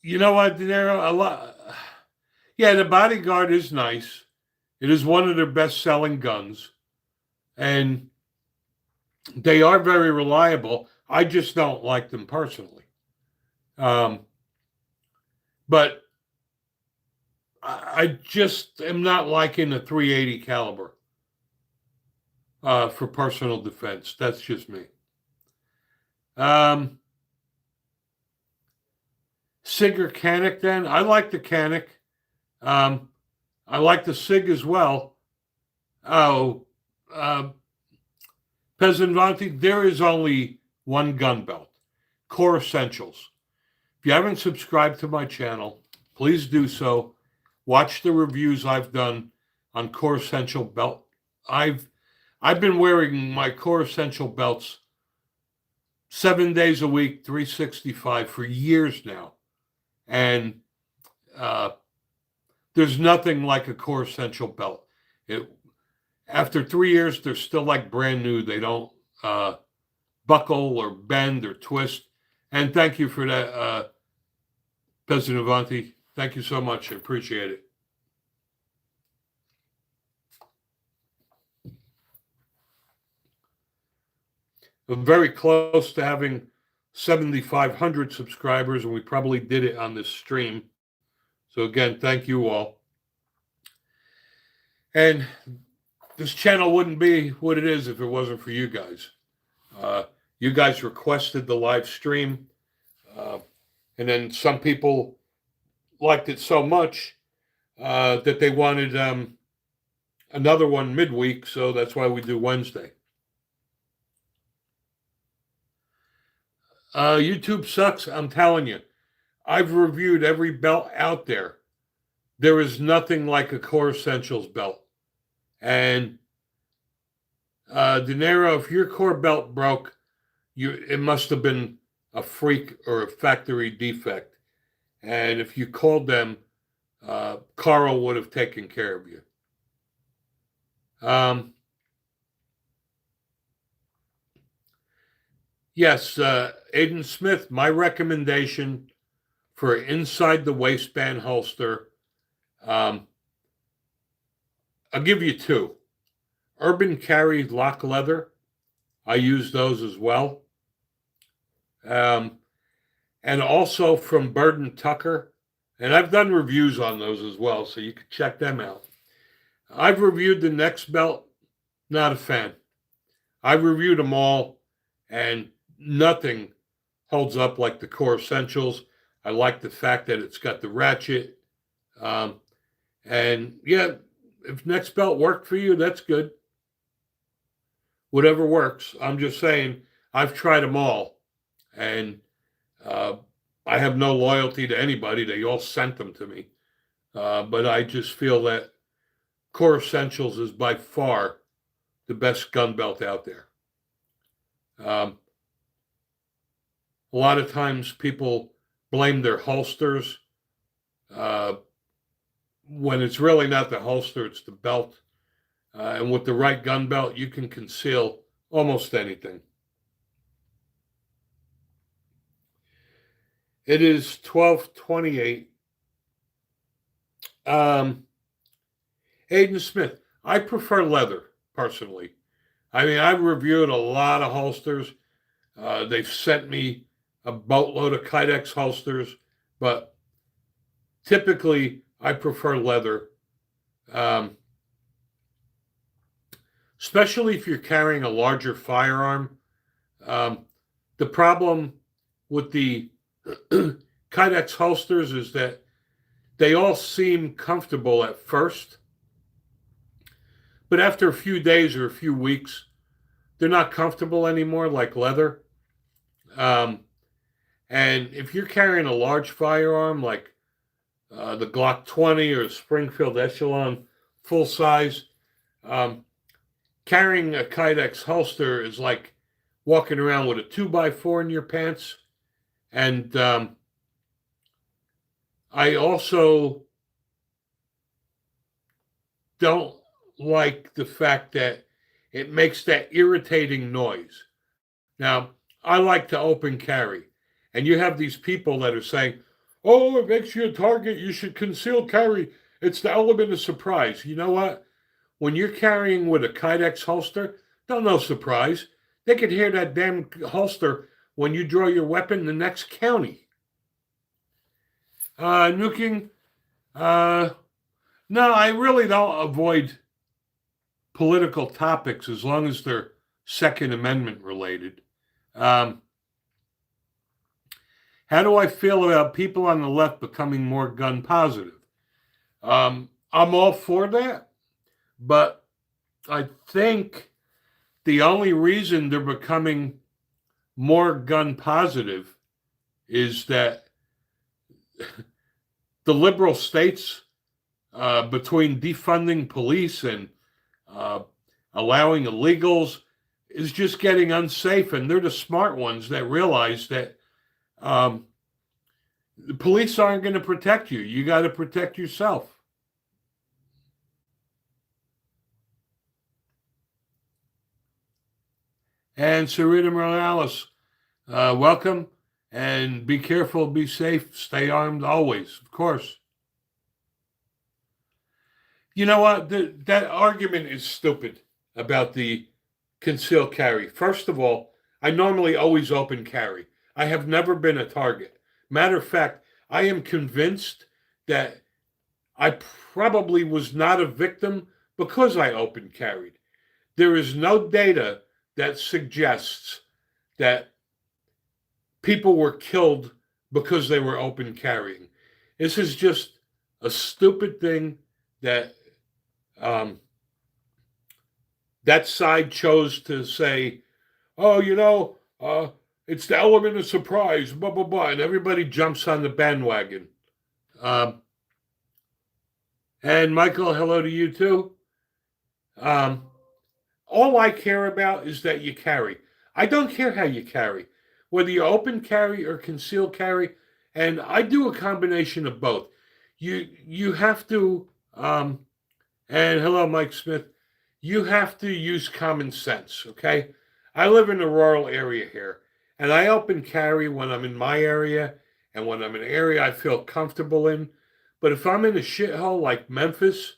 you know what, De Niro? A lot. Yeah, the Bodyguard is nice. It is one of their best-selling guns, and they are very reliable. I just don't like them personally. Um, but I just am not liking the 380 caliber for personal defense. That's just me. Um, Sig or Canic, then? I like the Canic. Um, I like the Sig as well. Oh, Peasant there is only one gun belt, Core Essentials. If you haven't subscribed to my channel, please do so. Watch the reviews I've done on Core Essential belt. I've been wearing my Core Essential belts 7 days a week, 365 for years now, and uh, there's nothing like a Core Essential belt. It After 3 years, they're still like brand new. They don't buckle or bend or twist. And thank you for that, President Avanti. Thank you so much. I appreciate it. I'm very close to having 7,500 subscribers, and we probably did it on this stream. So again, thank you all. And this channel wouldn't be what it is if it wasn't for you guys. You guys requested the live stream, and then some people liked it so much that they wanted another one midweek, so that's why we do Wednesday. YouTube sucks, I'm telling you. I've reviewed every belt out there. There is nothing like a Core Essentials belt. And De Niro, if your core belt broke, it must have been a freak or a factory defect. And if you called them, Carl would have taken care of you. Yes, Aiden Smith, my recommendation for inside the waistband holster, I'll give you two. Urban Carry lock leather. I use those as well. And also from Bird & Tucker. And I've done reviews on those as well, so you can check them out. I've reviewed the Next belt. Not a fan. I've reviewed them all, and nothing holds up like the Core Essentials. I like the fact that it's got the ratchet. And yeah, if Next belt worked for you, that's good. Whatever works. I'm just saying, I've tried them all, and I have no loyalty to anybody. They all sent them to me. But I just feel that Core Essentials is by far the best gun belt out there. A lot of times people blame their holsters when it's really not the holster, it's the belt. And with the right gun belt, you can conceal almost anything. It is 12:28. Aiden Smith, I prefer leather, personally. I mean, I've reviewed a lot of holsters. They've sent me a boatload of Kydex holsters, but typically I prefer leather. especially if you're carrying a larger firearm. Um, the problem with the Kydex holsters is that they all seem comfortable at first, but after a few days or a few weeks, they're not comfortable anymore, like leather. Um, and if you're carrying a large firearm like the Glock 20 or Springfield Echelon full size, um, carrying a Kydex holster is like walking around with a 2x4 in your pants. And I also don't like the fact that it makes that irritating noise. Now, I like to open carry, and you have these people that are saying, oh, it makes you a target, you should conceal carry. It's the element of surprise. You know what? When you're carrying with a Kydex holster, don't no surprise. They could hear that damn holster when you draw your weapon in the next county. Nuking, no, I really don't avoid political topics as long as they're Second Amendment related. How do I feel about people on the left becoming more gun positive? I'm all for that, but I think the only reason they're becoming more gun positive is that the liberal states, between defunding police and allowing illegals, is just getting unsafe. And they're the smart ones that realize that the police aren't going to protect you. You got to protect yourself. And Sarita Morales, welcome. And be careful, be safe, stay armed always, of course. You know what? That argument is stupid about the concealed carry. First of all, I normally always open carry. I have never been a target. Matter of fact, I am convinced that I probably was not a victim because I open carried. There is no data that suggests that people were killed because they were open carrying. This is just a stupid thing that that side chose to say, oh, it's the element of surprise, blah, blah, blah, and everybody jumps on the bandwagon. And Michael, hello to you too. All I care about is that you carry. I don't care how you carry, whether you open carry or conceal carry, and I do a combination of both. You have to, and hello, Mike Smith, you have to use common sense, okay? I live in a rural area here, and I open carry when I'm in my area and when I'm in an area I feel comfortable in. But if I'm in a shithole like Memphis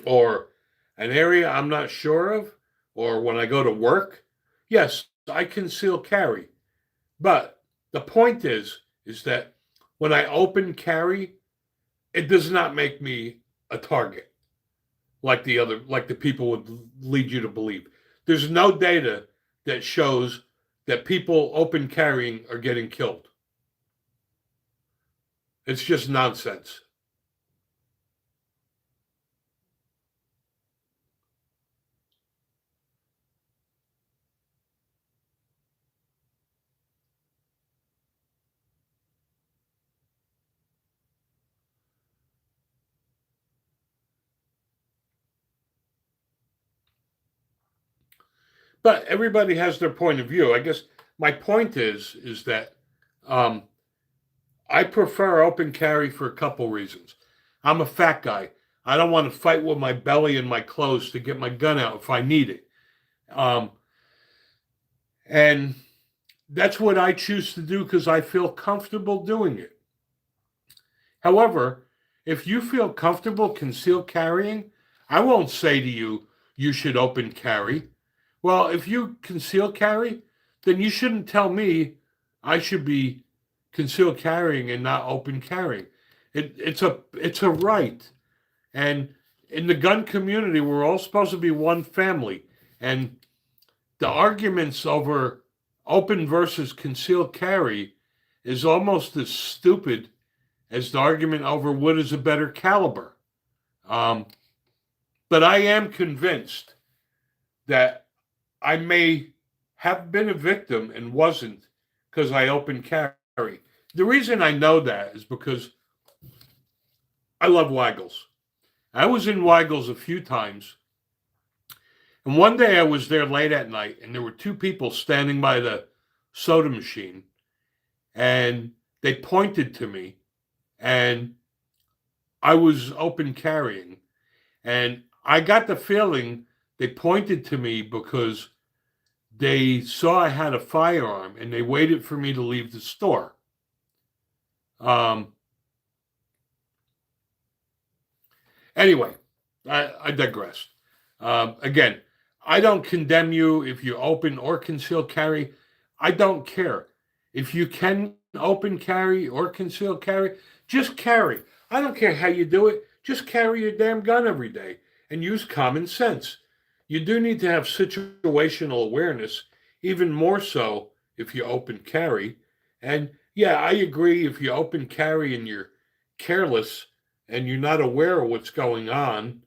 or an area I'm not sure of, or when I go to work, yes, I conceal carry. But the point is that when I open carry, it does not make me a target like the people would lead you to believe. There's no data that shows that people open carrying are getting killed. It's just nonsense. But everybody has their point of view. I guess my point is that I prefer open carry for a couple reasons. I'm a fat guy. I don't want to fight with my belly and my clothes to get my gun out if I need it. And that's what I choose to do because I feel comfortable doing it. However, if you feel comfortable concealed carrying, I won't say to you, you should open carry. Well, if you conceal carry, then you shouldn't tell me I should be concealed carrying and not open carrying. It's a right. And in the gun community, we're all supposed to be one family. And the arguments over open versus concealed carry is almost as stupid as the argument over what is a better caliber. Um, but I am convinced that I may have been a victim and wasn't because I open carry. The reason I know that is because I love Weigels. I was in Weigels a few times, and one day I was there late at night, and there were two people standing by the soda machine, and they pointed to me, and I was open carrying, and I got the feeling they pointed to me because they saw I had a firearm, and they waited for me to leave the store. Um, Anyway, I digress. Again, I don't condemn you if you open or conceal carry. I don't care. If you can open carry or conceal carry, just carry. I don't care how you do it. Just carry your damn gun every day and use common sense. You do need to have situational awareness, even more so if you open carry. And yeah, I agree if you open carry and you're careless and you're not aware of what's going on,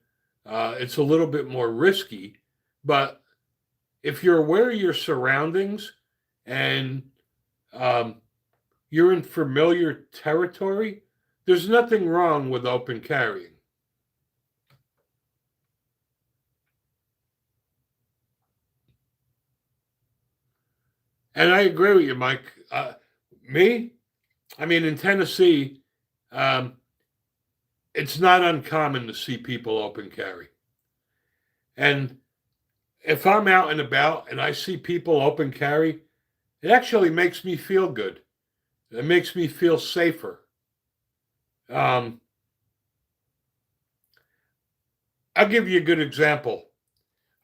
it's a little bit more risky. But if you're aware of your surroundings and um, you're in familiar territory, there's nothing wrong with open carrying. And I agree with you, Mike. Me, I mean, in Tennessee, um, it's not uncommon to see people open carry. And if I'm out and about and I see people open carry, it actually makes me feel good. It makes me feel safer. Um, I'll give you a good example.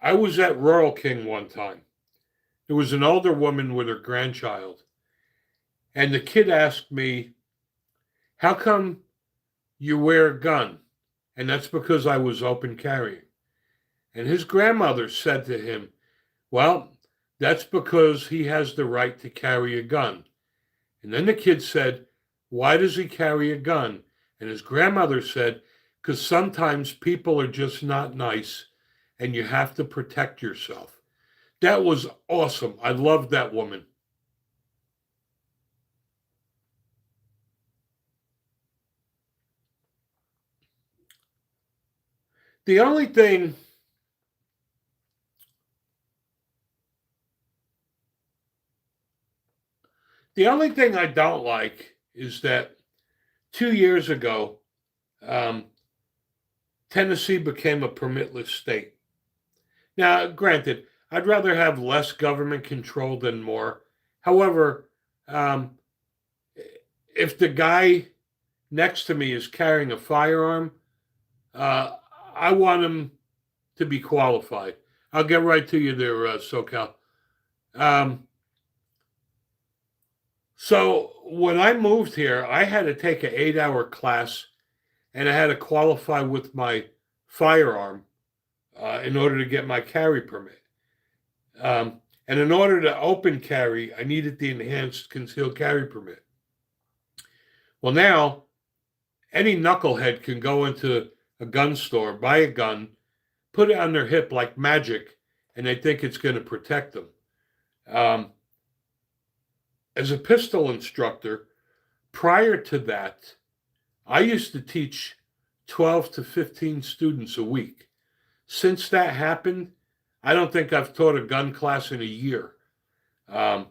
I was at Rural King one time. There was an older woman with her grandchild, and the kid asked me, "How come you wear a gun?" And that's because I was open carrying. And his grandmother said to him, "Well, that's because he has the right to carry a gun." And then the kid said, "Why does he carry a gun?" And his grandmother said, "Because sometimes people are just not nice and you have to protect yourself." That was awesome. I loved that woman. The only thing, the only thing I don't like is that 2 years ago, um, Tennessee became a permitless state. Now, granted, I'd rather have less government control than more. However, um, if the guy next to me is carrying a firearm, uh, I want him to be qualified. I'll get right to you there, SoCal. Um, so when I moved here, I had to take an 8 hour class and I had to qualify with my firearm in order to get my carry permit. And in order to open carry, I needed the enhanced concealed carry permit. Well, now any knucklehead can go into a gun store, buy a gun, put it on their hip like magic, and they think it's going to protect them. Um, as a pistol instructor, prior to that, I used to teach 12 to 15 students a week. Since that happened, I don't think I've taught a gun class in a year um,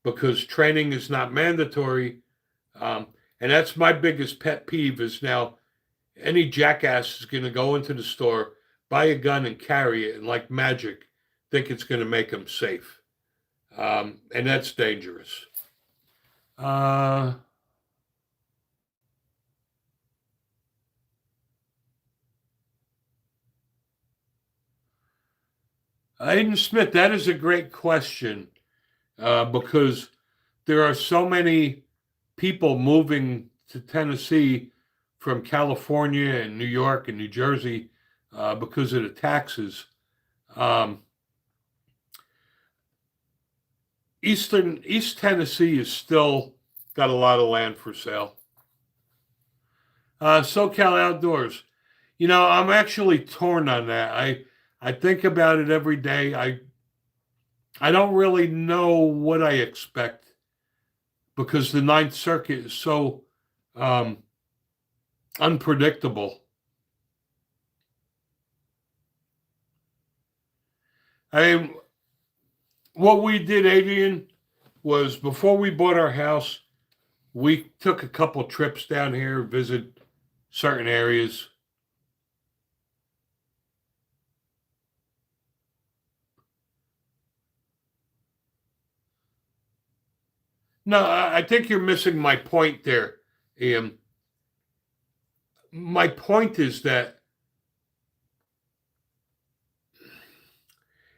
because training is not mandatory. Um, and that's my biggest pet peeve is now any jackass is going to go into the store, buy a gun and carry it, and like magic, think it's going to make them safe. And that's dangerous. Uh, Aiden Smith, that is a great question because there are so many people moving to Tennessee from California and New York and New Jersey because of the taxes. Um, East Tennessee is still got a lot of land for sale. SoCal Outdoors. I'm actually torn on that. I think about it every day. I don't really know what I expect because the Ninth Circuit is so unpredictable. I mean, what we did, Adrian, was before we bought our house, we took a couple trips down here, visit certain areas. No, I think you're missing my point there, Ian. My point is that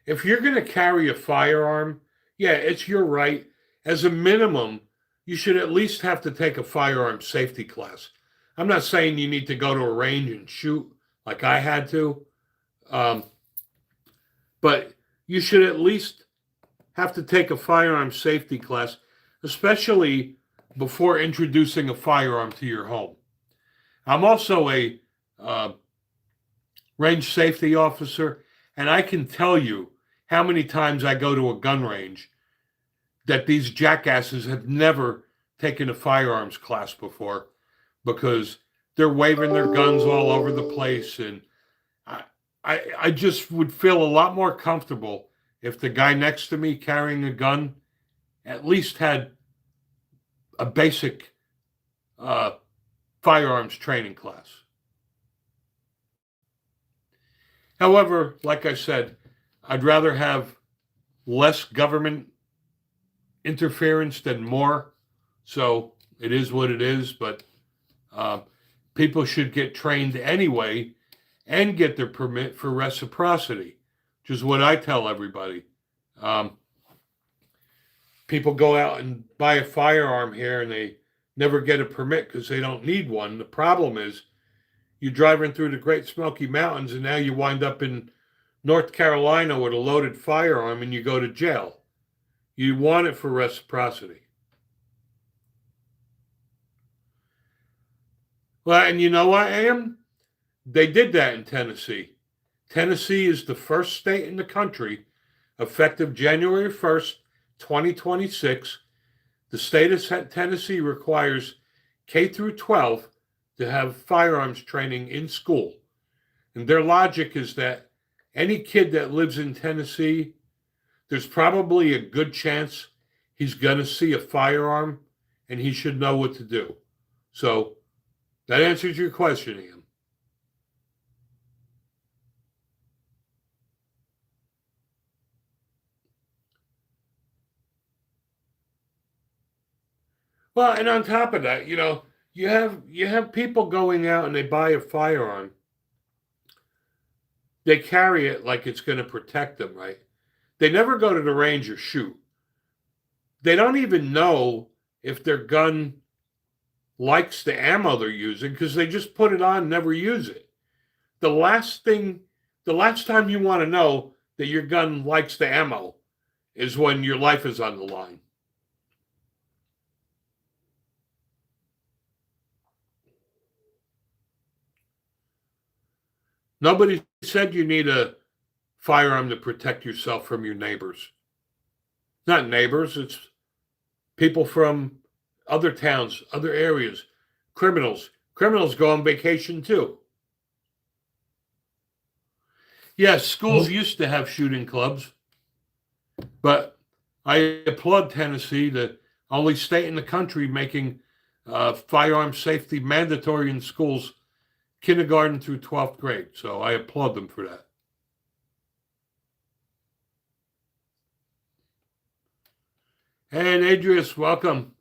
if you're going to carry a firearm, yeah, it's your right. As a minimum, you should at least have to take a firearm safety class. I'm not saying you need to go to a range and shoot like I had to, but you should at least have to take a firearm safety class, especially before introducing a firearm to your home. I'm also a range safety officer, and I can tell you how many times I go to a gun range that these jackasses have never taken a firearms class before because they're waving their guns all over the place. And I just would feel a lot more comfortable if the guy next to me carrying a gun at least had a basic firearms training class. However, like I said, I'd rather have less government interference than more. So it is what it is, but people should get trained anyway and get their permit for reciprocity, which is what I tell everybody. People go out and buy a firearm here and they never get a permit because they don't need one. The problem is you're driving through the Great Smoky Mountains and now you wind up in North Carolina with a loaded firearm and you go to jail. You want it for reciprocity. Well, and you know what, Am? They did that in Tennessee. Tennessee is the first state in the country, effective January 1st, 2026. The state of Tennessee requires K through 12 to have firearms training in school. And their logic is that any kid that lives in Tennessee, there's probably a good chance he's going to see a firearm and he should know what to do. So that answers your question, Ian. Well, and on top of that, you have people going out and they buy a firearm. They carry it like it's going to protect them, right? They never go to the range or shoot. They don't even know if their gun likes the ammo they're using because they just put it on and never use it. The last time you want to know that your gun likes the ammo is when your life is on the line. Nobody said you need a firearm to protect yourself from your neighbors. Not neighbors, it's people from other towns, other areas, criminals. Criminals go on vacation too. Yes, schools used to have shooting clubs, but I applaud Tennessee, the only state in the country making firearm safety mandatory in schools, kindergarten through 12th grade. So I applaud them for that. And Adrius, welcome.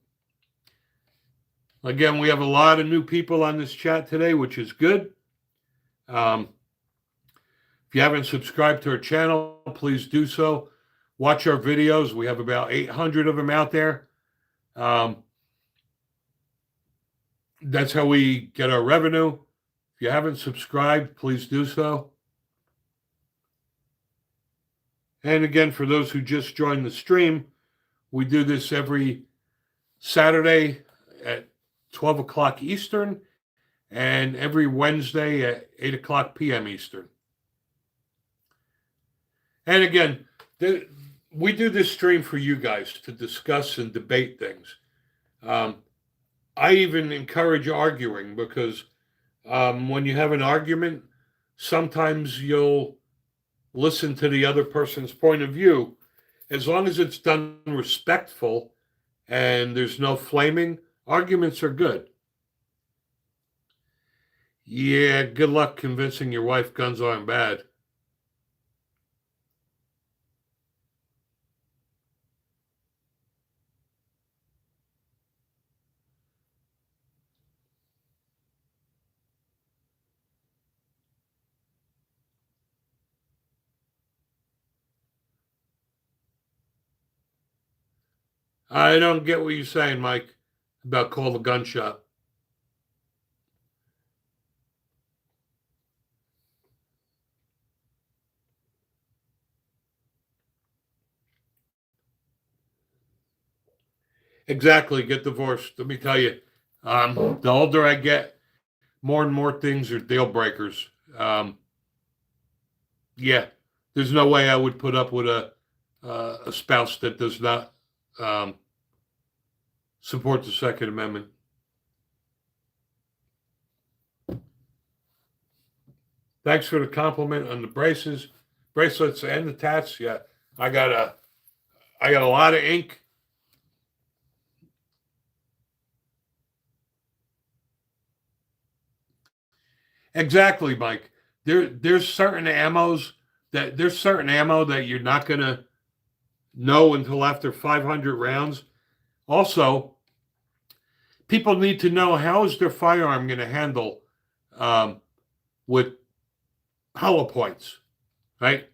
Again, we have a lot of new people on this chat today, which is good. If you haven't subscribed to our channel, please do so. Watch our videos. We have about 800 of them out there. That's how we get our revenue. If you haven't subscribed, please do so. And again, for those who just joined the stream, we do this every Saturday at 12 o'clock Eastern and every Wednesday at 8 o'clock p.m. Eastern. And again, we do this stream for you guys to discuss and debate things. I even encourage arguing because when you have an argument, sometimes you'll listen to the other person's point of view. As long as it's done respectful and there's no flaming, arguments are good. Yeah, good luck convincing your wife guns aren't bad. I don't get what you're saying, Mike, about call the gun shop. Exactly, get divorced. Let me tell you, the older I get, more and more things are deal breakers. Yeah, there's no way I would put up with a spouse that does not support the Second Amendment. Thanks for the compliment on the bracelets, and the tats. Yeah, I got a lot of ink. Exactly, Mike. There's certain ammo that you're not gonna know until after 500 rounds. Also, people need to know how is their firearm going to handle with hollow points, right?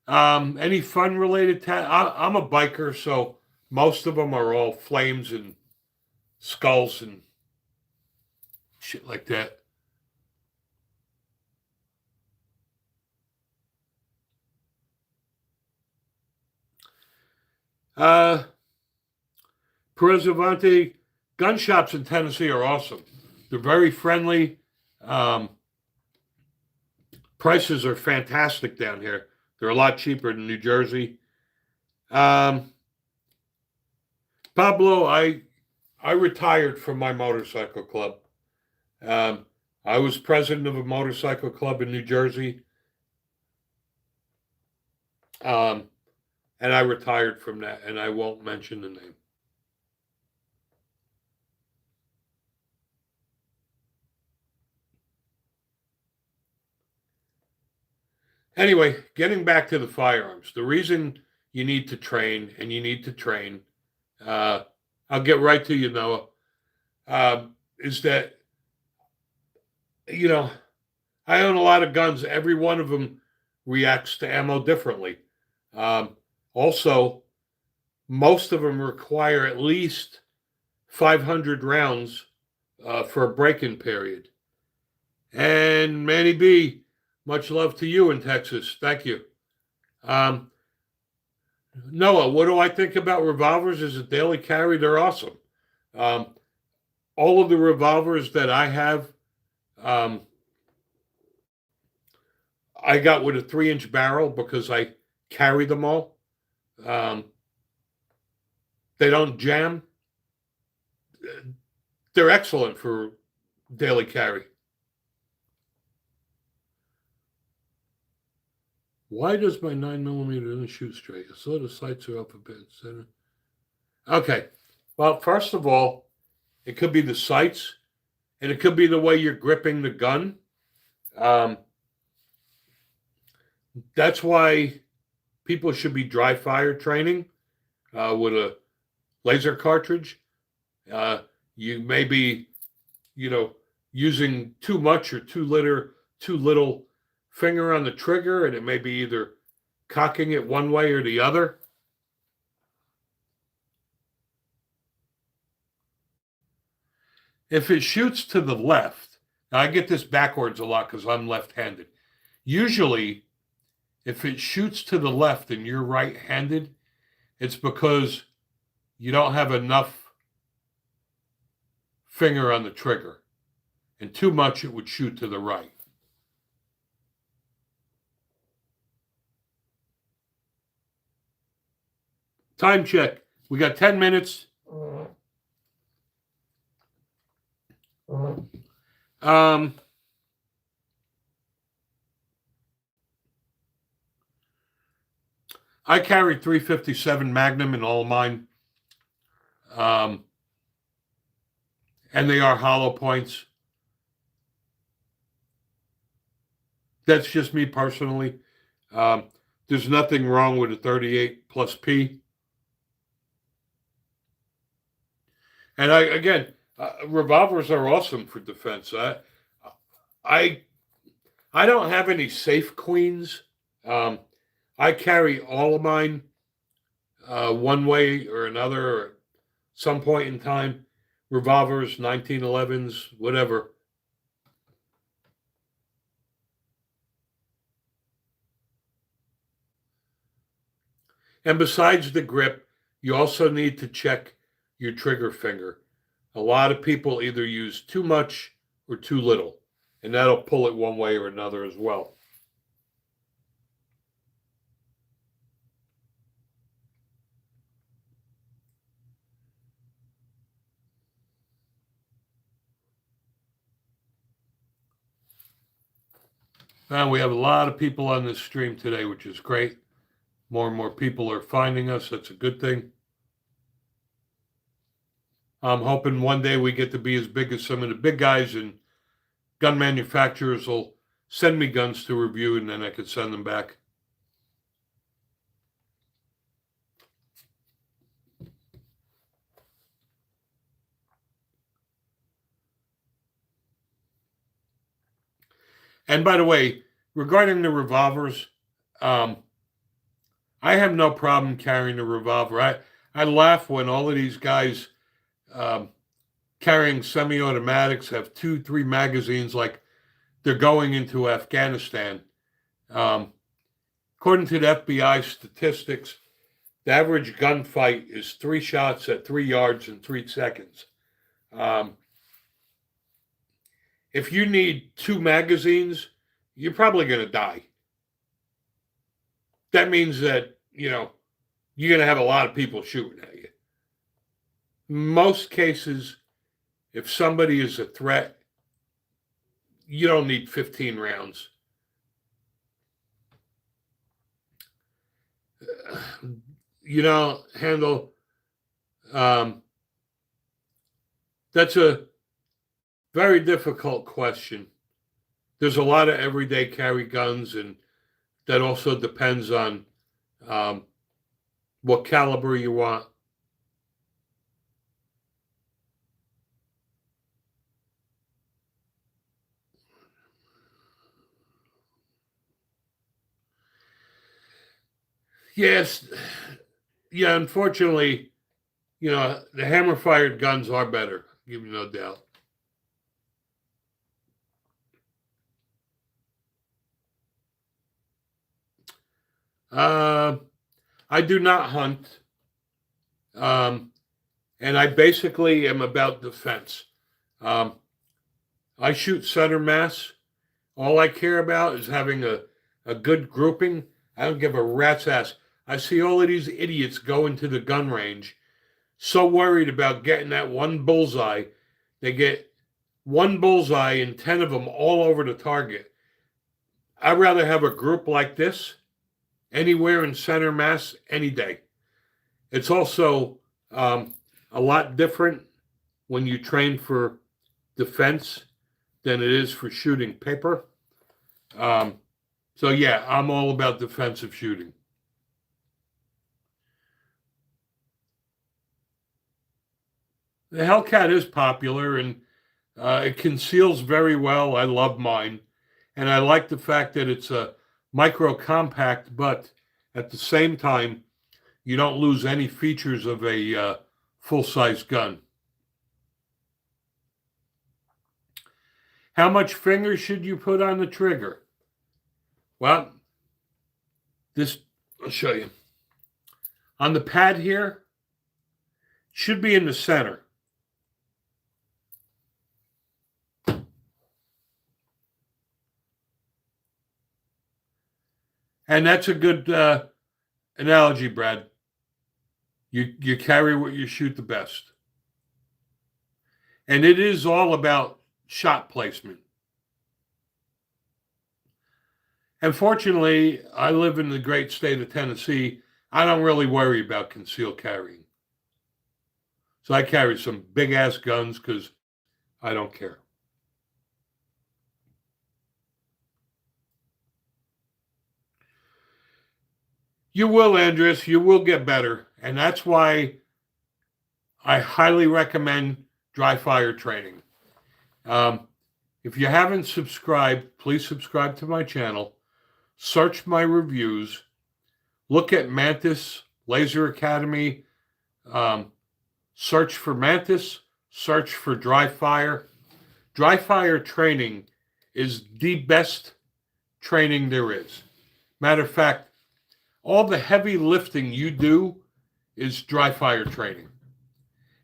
Any fun related I'm a biker, so most of them are all flames and skulls and shit like that. Perez Avante, gun shops in Tennessee are awesome. They're very friendly. Prices are fantastic down here. They're a lot cheaper than New Jersey. Pablo, I retired from my motorcycle club. I was president of a motorcycle club in New Jersey. And I retired from that, and I won't mention the name. Anyway, getting back to the firearms, the reason you need to train, and you need to train, I'll get right to you, Noah, is that, you know, I own a lot of guns. Every one of them reacts to ammo differently. Also, most of them require at least 500 rounds for a break-in period. And Manny B, much love to you in Texas. Thank you. Noah, what do I think about revolvers as a daily carry? They're awesome. All of the revolvers that I have, I got with a 3-inch barrel because I carry them all. They don't jam. They're excellent for daily carry. Why does my 9mm didn't shoot straight? I saw the sights are up a bit. Okay. Well, first of all, it could be the sights, and it could be the way you're gripping the gun. That's why people should be dry fire training with a laser cartridge. You may be, using too much or too little finger on the trigger, and it may be either cocking it one way or the other. If it shoots to the left, now I get this backwards a lot because I'm left-handed. Usually, If it shoots to the left and you're right-handed, it's because you don't have enough finger on the trigger. And too much, it would shoot to the right. Time check. We got 10 minutes. I carried 357 Magnum in all of mine. And they are hollow points. That's just me personally. There's nothing wrong with a 38 plus P. And revolvers are awesome for defense. I don't have any safe queens. I carry all of mine one way or another at some point in time. Revolvers, 1911s, whatever. And besides the grip, you also need to check your trigger finger. A lot of people either use too much or too little, and that'll pull it one way or another as well. Now we have a lot of people on this stream today, which is great. More and more people are finding us. That's a good thing. I'm hoping one day we get to be as big as some of the big guys, and gun manufacturers will send me guns to review, and then I could send them back. And by the way, regarding the revolvers, I have no problem carrying a revolver. I laugh when all of these guys carrying semi-automatics have 2-3 magazines like they're going into Afghanistan. According to the FBI statistics, the average gunfight is 3 shots at 3 yards in 3 seconds. If you need 2 magazines, you're probably going to die. That means that, you're going to have a lot of people shooting at you. Most cases, if somebody is a threat, you don't need 15 rounds. Handle, that's a very difficult question. There's a lot of everyday carry guns, and that also depends on what caliber you want. Yes, yeah, unfortunately, the hammer-fired guns are better, give me no doubt. I do not hunt, and I basically am about defense. I shoot center mass. All I care about is having a good grouping. I don't give a rat's ass. I see all of these idiots go into the gun range so worried about getting that one bullseye. They get one bullseye and 10 of them all over the target. I'd rather have a group like this anywhere in center mass any day. It's also a lot different when you train for defense than it is for shooting paper. So yeah, I'm all about defensive shooting. The Hellcat is popular, and it conceals very well. I love mine. And I like the fact that it's a micro compact, but at the same time, you don't lose any features of a full-size gun. How much finger should you put on the trigger? Well, This, I'll show you. On the pad here, should be in the center. And that's a good analogy, Brad. You carry what you shoot the best. And it is all about shot placement. And fortunately, I live in the great state of Tennessee. I don't really worry about concealed carrying. So I carry some big ass guns because I don't care. You will, Andres. You will get better. And that's why I highly recommend dry fire training. If you haven't subscribed, please subscribe to my channel. Search my reviews. Look at Mantis Laser Academy. Search for Mantis. Search for dry fire. Dry fire training is the best training there is. Matter of fact, all the heavy lifting you do is dry fire training.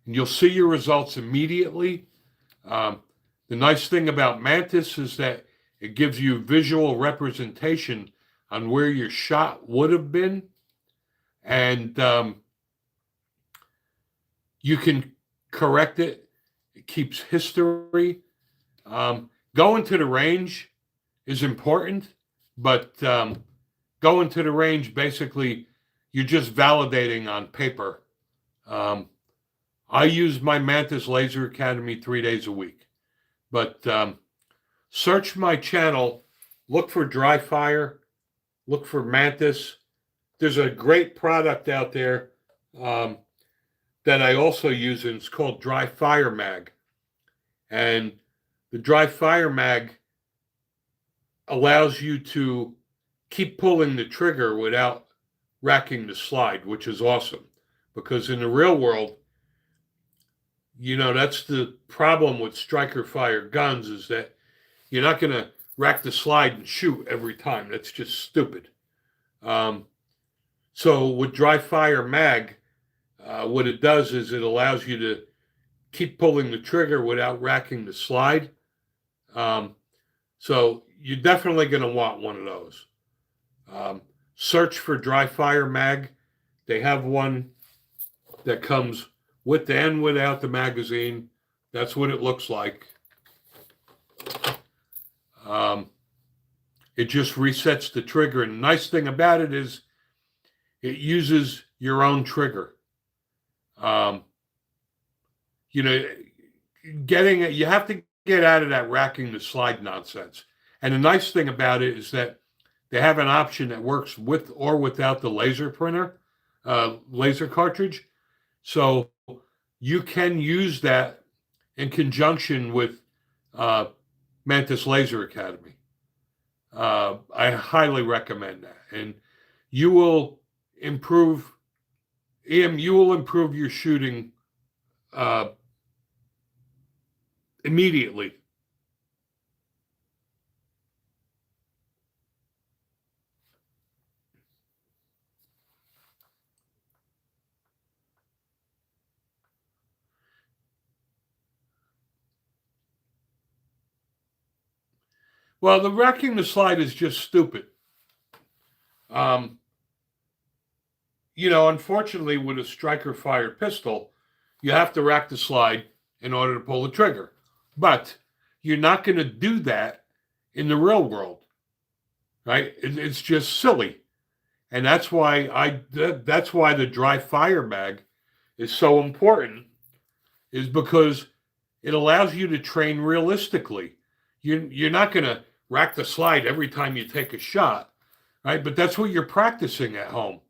And you'll see your results immediately. The nice thing about Mantis is that it gives you visual representation on where your shot would have been. And you can correct it. It keeps history. Going to the range is important, but going to the range, basically, you're just validating on paper. I use my Mantis Laser Academy 3 days a week. But search my channel, look for dry fire, look for Mantis. There's a great product out there that I also use, and it's called Dry Fire Mag. And the Dry Fire Mag allows you to keep pulling the trigger without racking the slide, which is awesome. Because in the real world, you know, that's the problem with striker fire guns, is that you're not going to rack the slide and shoot every time. That's just stupid. So with Dry Fire Mag, what it does is it allows you to keep pulling the trigger without racking the slide. So you're definitely going to want one of those. Search for Dry Fire Mag. They have one that comes with and without the magazine. That's what it looks like. It just resets the trigger. And the nice thing about it is it uses your own trigger. You know, you have to get out of that racking the slide nonsense. And the nice thing about it is that they have an option that works with or without the laser printer, laser cartridge. So you can use that in conjunction with Mantis Laser Academy. I highly recommend that. And you will improve, you will improve your shooting immediately. Well, the racking the slide is just stupid. You know, unfortunately, with a striker fire pistol, you have to rack the slide in order to pull the trigger. But you're not going to do that in the real world, right? It's just silly. And that's why that's why the Dry Fire Mag is so important, is because it allows you to train realistically. You're not going to rack the slide every time you take a shot, right? But that's what you're practicing at home.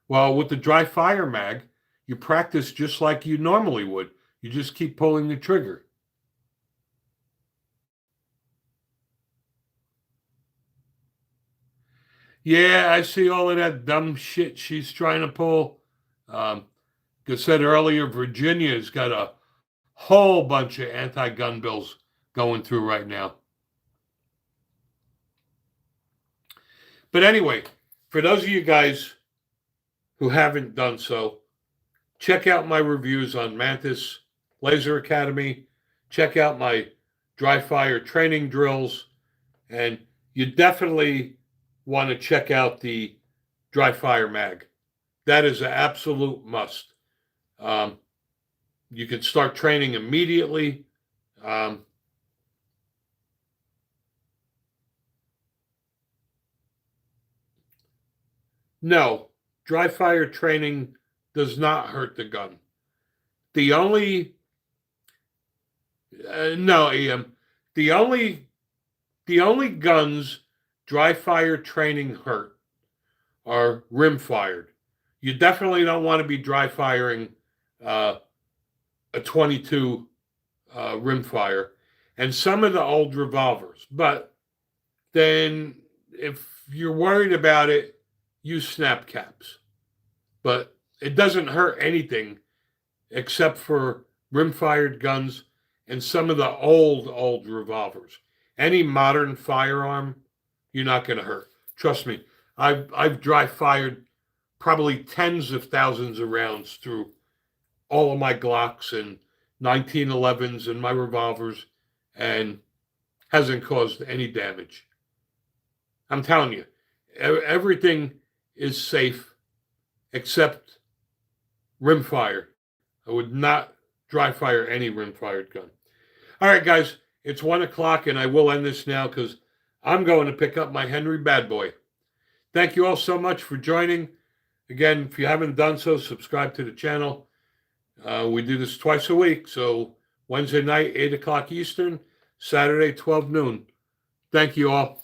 Well, with the Dry Fire Mag, you practice just like you normally would. You just keep pulling the trigger. Yeah, I see all of that dumb shit she's trying to pull. Like I said earlier, Virginia's got a whole bunch of anti-gun bills going through right now. But anyway, For those of you guys who haven't done so, check out my reviews on Mantis Laser Academy. Check out my dry fire training drills. And you definitely want to check out the dry fire mag. That is an absolute must. You can start training immediately. No, dry fire training does not hurt the gun. The only no, Ian, the only guns dry fire training hurt are rim fired. You definitely don't want to be dry firing a 22 rim fire and some of the old revolvers. But then if you're worried about it, use snap caps. But it doesn't hurt anything except for rim fired guns and some of the old revolvers. Any modern firearm, you're not going to hurt. Trust me, I've dry fired probably tens of thousands of rounds through all of my Glocks and 1911s and my revolvers, and hasn't caused any damage. I'm telling you, everything is safe except rim fire. I would not dry fire any rim fired gun. All right, guys, it's 1 o'clock, and I will end this now because I'm going to pick up my Henry Bad Boy. Thank you all so much for joining. Again, if you haven't done so, subscribe to the channel. We do this twice a week, so Wednesday night, 8 o'clock Eastern, Saturday, 12 noon. Thank you all.